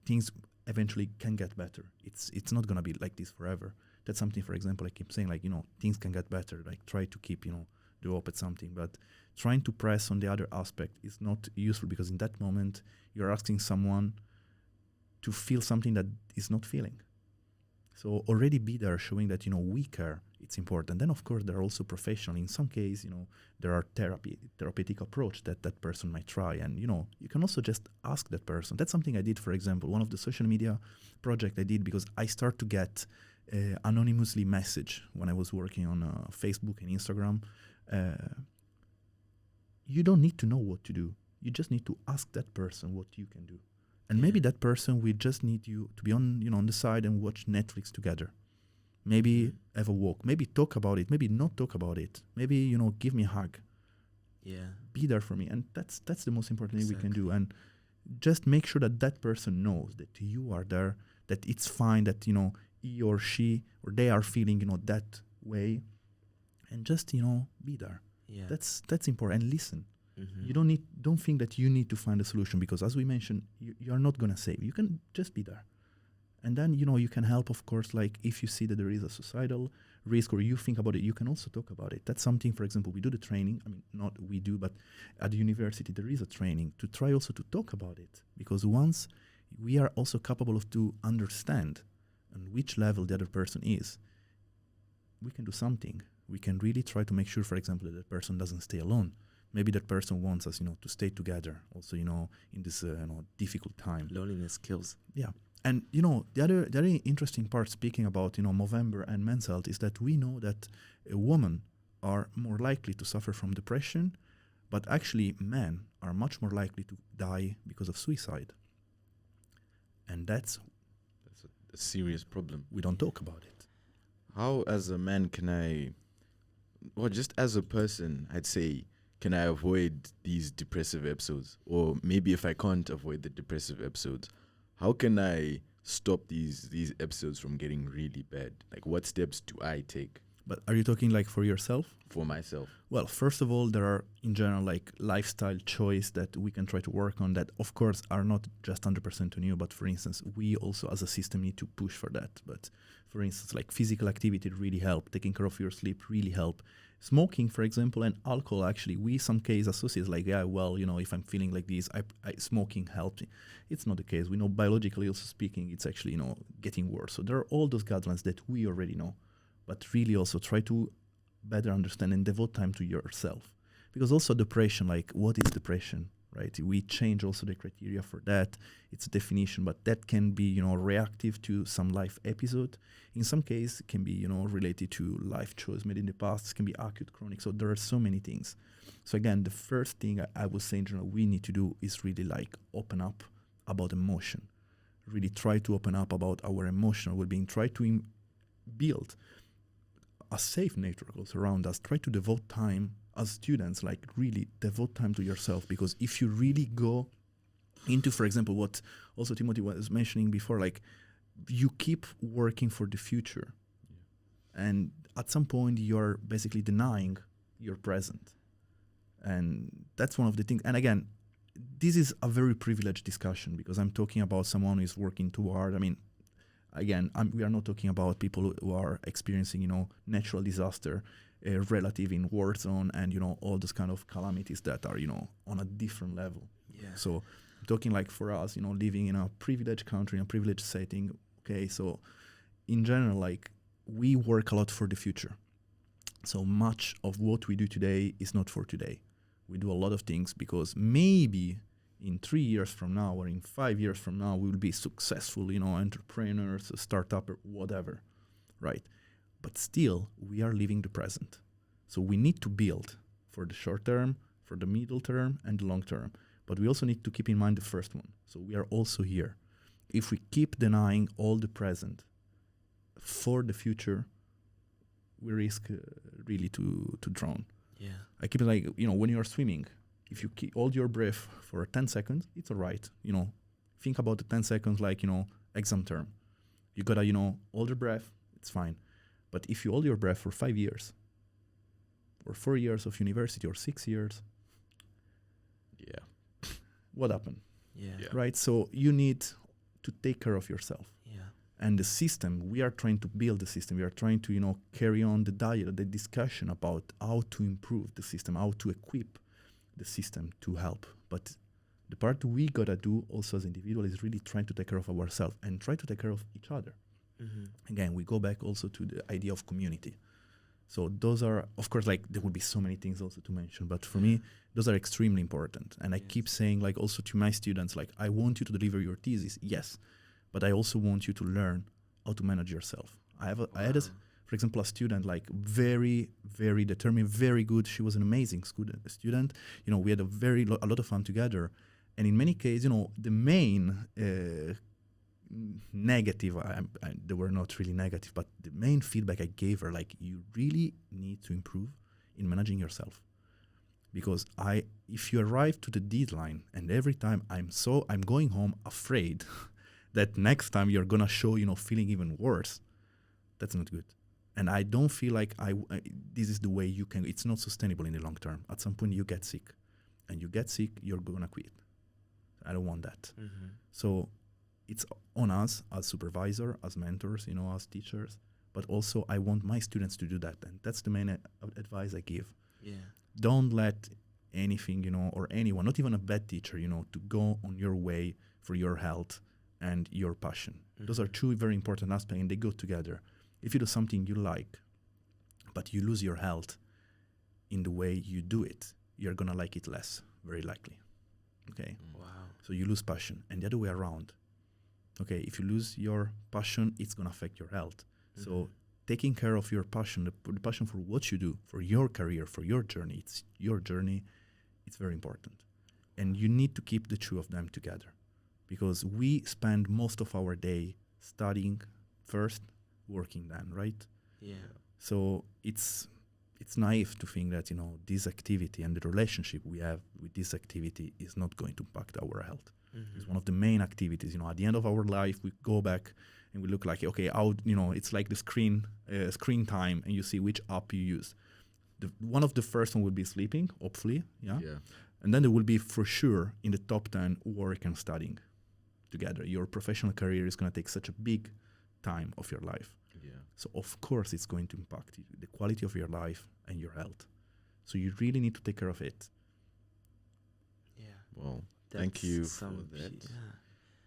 Speaker 3: things eventually can get better. It's not gonna be like this forever. That's something, for example, I keep saying like things can get better. Like try to keep the hope at something, but trying to press on the other aspect is not useful, because in that moment you're asking someone to feel something that is not feeling. So already be there, showing that we care. It's important. Then of course there are also professional. In some case, there are therapeutic approach that person might try, and you can also just ask that person. That's something I did, for example, one of the social media project I did, because I start to get anonymously message when I was working on Facebook and Instagram. You don't need to know what to do. You just need to ask that person what you can do. And maybe that person will just need you to be on the side and watch Netflix together. Maybe have a walk. Maybe talk about it. Maybe not talk about it. Maybe give me a hug.
Speaker 1: Yeah.
Speaker 3: Be there for me. And that's the most important thing we can do. And just make sure that person knows that you are there, that it's fine, that he or she or they are feeling that way, and just be there.
Speaker 1: Yeah.
Speaker 3: That's important. And listen.
Speaker 1: Mm-hmm.
Speaker 3: You don't think that you need to find a solution, because as we mentioned, you are not going to save. You can just be there. And then, you can help, of course, like if you see that there is a suicidal risk or you think about it, you can also talk about it. That's something, for example, we do the training. I mean, not we do, but at the university, there is a training to try also to talk about it. Because once we are also capable of to understand on which level the other person is, we can do something. We can really try to make sure, for example, that the person doesn't stay alone. Maybe that person wants us, to stay together also, in this, difficult time.
Speaker 1: Loneliness kills.
Speaker 3: Yeah. And, the other interesting part, speaking about, Movemeber and men's health, is that we know that women are more likely to suffer from depression, but actually men are much more likely to die because of suicide. And that's
Speaker 2: a serious problem.
Speaker 3: We don't talk about it.
Speaker 2: How, as a man, just as a person, I'd say, can I avoid these depressive episodes? Or maybe if I can't avoid the depressive episodes, how can I stop these episodes from getting really bad? Like, what steps do I take?
Speaker 3: But are you talking like for yourself?
Speaker 2: For myself.
Speaker 3: Well, first of all, there are in general like lifestyle choice that we can try to work on that, of course, are not just 100% on you. But for instance, we also as a system need to push for that. But for instance, like physical activity really help. Taking care of your sleep really help. Smoking, for example, and alcohol, actually, we some case associate like, if I'm feeling like this, smoking helps. It's not the case. We know biologically also speaking, it's actually, getting worse. So there are all those guidelines that we already know, but really also try to better understand and devote time to yourself. Because also depression, like what is depression, right? We change also the criteria for that. It's a definition, but that can be, reactive to some life episode. In some case, it can be, related to life choice made in the past. It can be acute, chronic. So there are so many things. So again, the first thing I would say in general we need to do is really like open up about emotion. Really try to open up about our emotional well-being. Try to build a safe network also around us. Try to devote time as students, like really devote time to yourself, because if you really go into, for example, what also Timothy was mentioning before, like you keep working for the future, and at some point you're basically denying your present, and that's one of the things. And again, this is a very privileged discussion because I'm talking about someone who is working too hard. I mean, again, we are not talking about people who are experiencing, natural disaster, relative in war zone, and all those kind of calamities that are on a different level.
Speaker 1: Yeah.
Speaker 3: So I'm talking like for us, living in a privileged country, in a privileged setting. Okay, so in general, like we work a lot for the future. So much of what we do today is not for today. We do a lot of things because maybe in 3 years from now or in 5 years from now, we will be successful, entrepreneurs, a startup, or whatever, right? But still, we are living the present. So we need to build for the short term, for the middle term, and the long term. But we also need to keep in mind the first one. So we are also here. If we keep denying all the present for the future, we risk really to drown.
Speaker 1: Yeah.
Speaker 3: I keep it like, when you are swimming, if you hold your breath for 10 seconds, it's all right. think about the 10 seconds like, exam term. You gotta, hold your breath, it's fine. But if you hold your breath for 5 years, or 4 years of university, or 6 years,
Speaker 2: Yeah.
Speaker 3: what happened?
Speaker 1: Yeah.
Speaker 2: Yeah.
Speaker 3: Right? So you need to take care of yourself.
Speaker 1: Yeah.
Speaker 3: And the system, we are trying to build the system. We are trying to, carry on the dialogue, the discussion about how to improve the system, how to equip the system to help. But the part we gotta do also as individuals is really trying to take care of ourselves and try to take care of each other.
Speaker 1: Mm-hmm.
Speaker 3: Again, we go back also to the idea of community. So those are, of course, like there would be so many things also to mention, but for me, those are extremely important. And I keep saying, like, also to my students, like, I want you to deliver your thesis, yes, but I also want you to learn how to manage yourself. I had, for example, a student, like, very, very determined, very good. She was an amazing student. We had a lot of fun together. And in many cases, the main negative, they were not really negative, but the main feedback I gave her, like, you really need to improve in managing yourself. Because if you arrive to the deadline and every time I'm going home afraid that next time you're gonna show, feeling even worse, that's not good. And I don't feel like this is the way you can, it's not sustainable in the long term. At some point you get sick, and you get sick, you're gonna quit. I don't want that.
Speaker 1: Mm-hmm.
Speaker 3: So it's on us as supervisor, as mentors, as teachers, but also I want my students to do that. And that's the main advice I give.
Speaker 1: Yeah.
Speaker 3: Don't let anything, or anyone, not even a bad teacher, to go on your way for your health and your passion.
Speaker 1: Mm-hmm.
Speaker 3: Those are two very important aspects, and they go together. If you do something you like, but you lose your health in the way you do it, you're going to like it less, very likely. Okay?
Speaker 1: Wow.
Speaker 3: So you lose passion, and the other way around. Okay, if you lose your passion, it's going to affect your health. Mm-hmm. So taking care of your passion, the passion for what you do, for your career, for your journey, it's your journey, it's very important. And you need to keep the two of them together, because we spend most of our day studying first, working then, right?
Speaker 1: Yeah.
Speaker 3: So it's naive to think that, this activity and the relationship we have with this activity is not going to impact our health.
Speaker 1: Mm-hmm.
Speaker 3: It's one of the main activities. At the end of our life, we go back and we look like, okay, how, it's like the screen time, and you see which app you use. One of the first one will be sleeping, hopefully, yeah. And then there will be for sure in the top 10 work and studying together. Your professional career is going to take such a big time of your life.
Speaker 2: Yeah.
Speaker 3: So of course it's going to impact the quality of your life and your health. So you really need to take care of it.
Speaker 1: Yeah.
Speaker 2: Well, thank you for
Speaker 1: some
Speaker 2: that.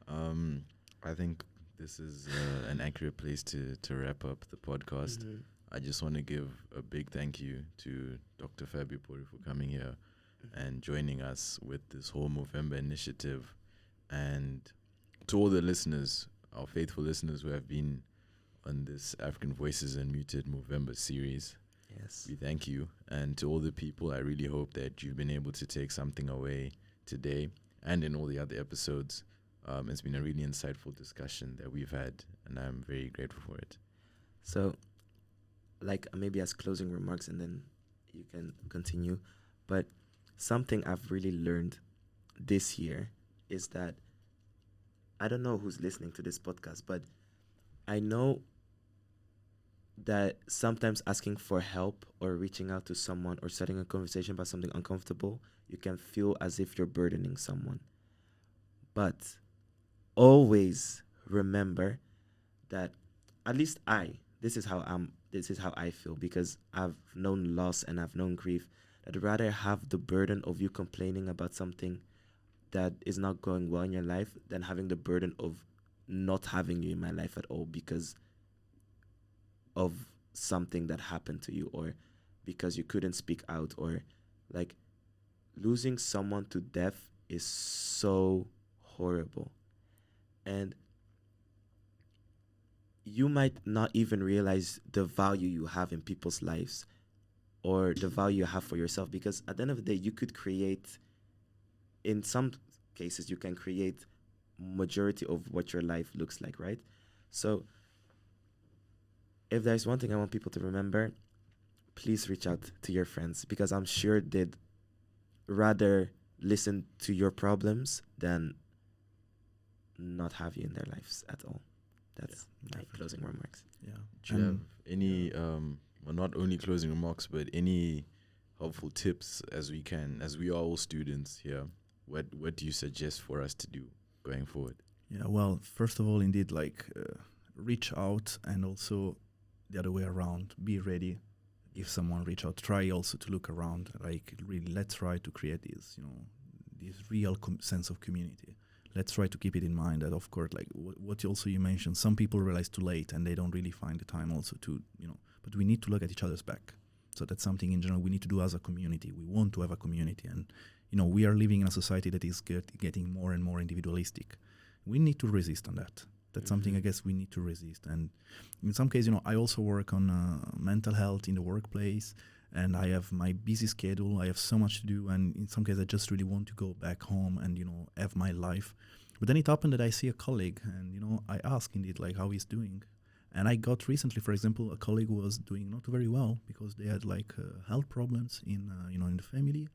Speaker 1: Yeah.
Speaker 2: I think this is an accurate place to wrap up the podcast.
Speaker 1: Mm-hmm.
Speaker 2: I just want to give a big thank you to Dr. Fabio Porru for coming here and joining us with this whole Movemeber initiative, and to all the listeners, our faithful listeners who have been on this African Voices Unmuted Movemeber series.
Speaker 1: Yes.
Speaker 2: We thank you. And to all the people, I really hope that you've been able to take something away today and in all the other episodes. It's been a really insightful discussion that we've had, and I'm very grateful for it.
Speaker 1: So, like, maybe as closing remarks, and then you can continue. But something I've really learned this year is that I don't know who's listening to this podcast, but I know that sometimes asking for help or reaching out to someone or starting a conversation about something uncomfortable, you can feel as if you're burdening someone. But always remember that, at least this is how I feel, because I've known loss and I've known grief, that I'd rather have the burden of you complaining about something that is not going well in your life than having the burden of not having you in my life at all because of something that happened to you, or because you couldn't speak out, or like losing someone to death is so horrible. And you might not even realize the value you have in people's lives or the value you have for yourself, because at the end of the day, you could create, in some cases, you can create majority of what your life looks like, right? So if there's one thing I want people to remember, please reach out to your friends, because I'm sure they'd rather listen to your problems than not have you in their lives at all. That's my closing remarks.
Speaker 3: Yeah.
Speaker 2: Do you have any, well, not only closing remarks, but any helpful tips as we are all students here? What do you suggest for us to do going forward?
Speaker 3: Yeah, well, first of all, indeed, like reach out, and also the other way around, be ready. If someone reach out, try also to look around. Like really, let's try to create this, this real sense of community. Let's try to keep it in mind that, of course, like what also you mentioned, some people realize too late and they don't really find the time also to, but we need to look at each other's back. So that's something in general we need to do as a community. We want to have a community, and we are living in a society that is getting more and more individualistic. We need to resist on that. That's something I guess we need to resist. And in some cases, I also work on mental health in the workplace, and I have my busy schedule. I have so much to do, and in some cases, I just really want to go back home and have my life. But then it happened that I see a colleague, and I ask indeed like how he's doing. And I got recently, for example, a colleague was doing not very well because they had like health problems in in the family.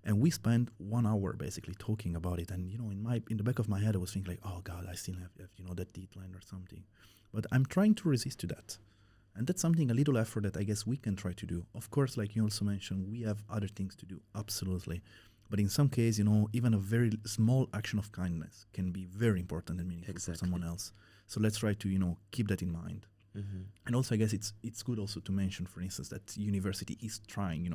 Speaker 3: And we spent 1 hour basically talking about it. And, in the back of my head, I was thinking like, oh God, I still have that deadline or something. But I'm trying to resist to that. And that's something, a little effort that I guess we can try to do. Of course, like you also mentioned, we have other things to do, absolutely. But in some case, even a very small action of kindness can be very important and meaningful for someone else. So let's try to, keep that in mind. Mm-hmm. And also, I guess it's good also to mention, for instance, that university is trying,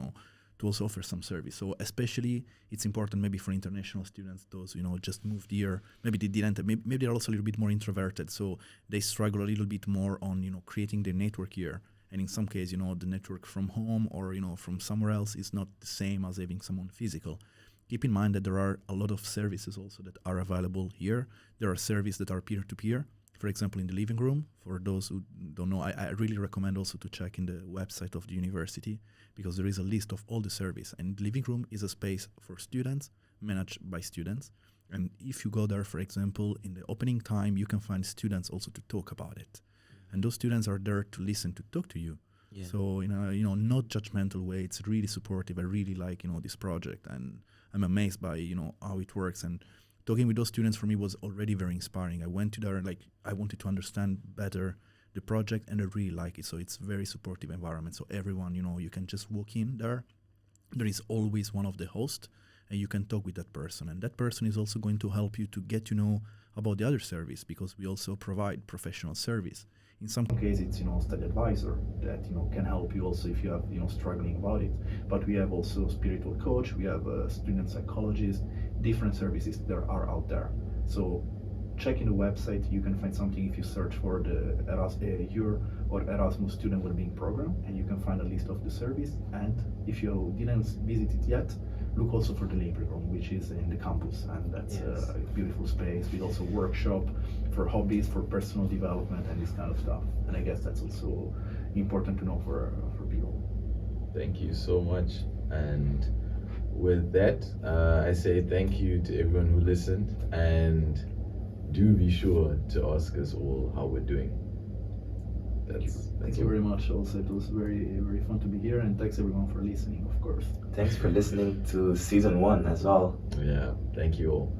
Speaker 3: to also offer some service. So especially it's important maybe for international students, those, just moved here, maybe they didn't, maybe they're also a little bit more introverted. So they struggle a little bit more on, creating their network here. And in some case, the network from home or, from somewhere else is not the same as having someone physical. Keep in mind that there are a lot of services also that are available here. There are services that are peer-to-peer. For example, in the living room, for those who don't know, I really recommend also to check in the website of the university, because there is a list of all the service. And the living room is a space for students, managed by students. And if you go there, for example, in the opening time, you can find students also to talk about it. And those students are there to listen, to talk to you. Yeah. So, not judgmental way. It's really supportive. I really like, this project. And I'm amazed by, how it works. And talking with those students for me was already very inspiring. I went to there and I wanted to understand better the project, and I really like it. So it's very supportive environment. So everyone, you can just walk in there. There is always one of the hosts, and you can talk with that person. And that person is also going to help you to get to know about the other service, because we also provide professional service. In some cases, it's, study advisor that, can help you also if you have, struggling about it. But we have also spiritual coach, we have a student psychologist, different services that are out there. So check in the website, you can find something if you search for the your or Erasmus Student Wellbeing Program, and you can find a list of the service. And if you didn't visit it yet, look also for the living room, which is in the campus, and that's a beautiful space with also workshop for hobbies, for personal development, and this kind of stuff. And I guess that's also important to know for people.
Speaker 2: Thank you so much. And with that, I say thank you to everyone who listened, and do be sure to ask us all how we're doing.
Speaker 3: Thank you very much. Also, it was very, very fun to be here, and thanks everyone for listening, of course.
Speaker 1: Thanks for listening to season 1 as well.
Speaker 2: Yeah, thank you all.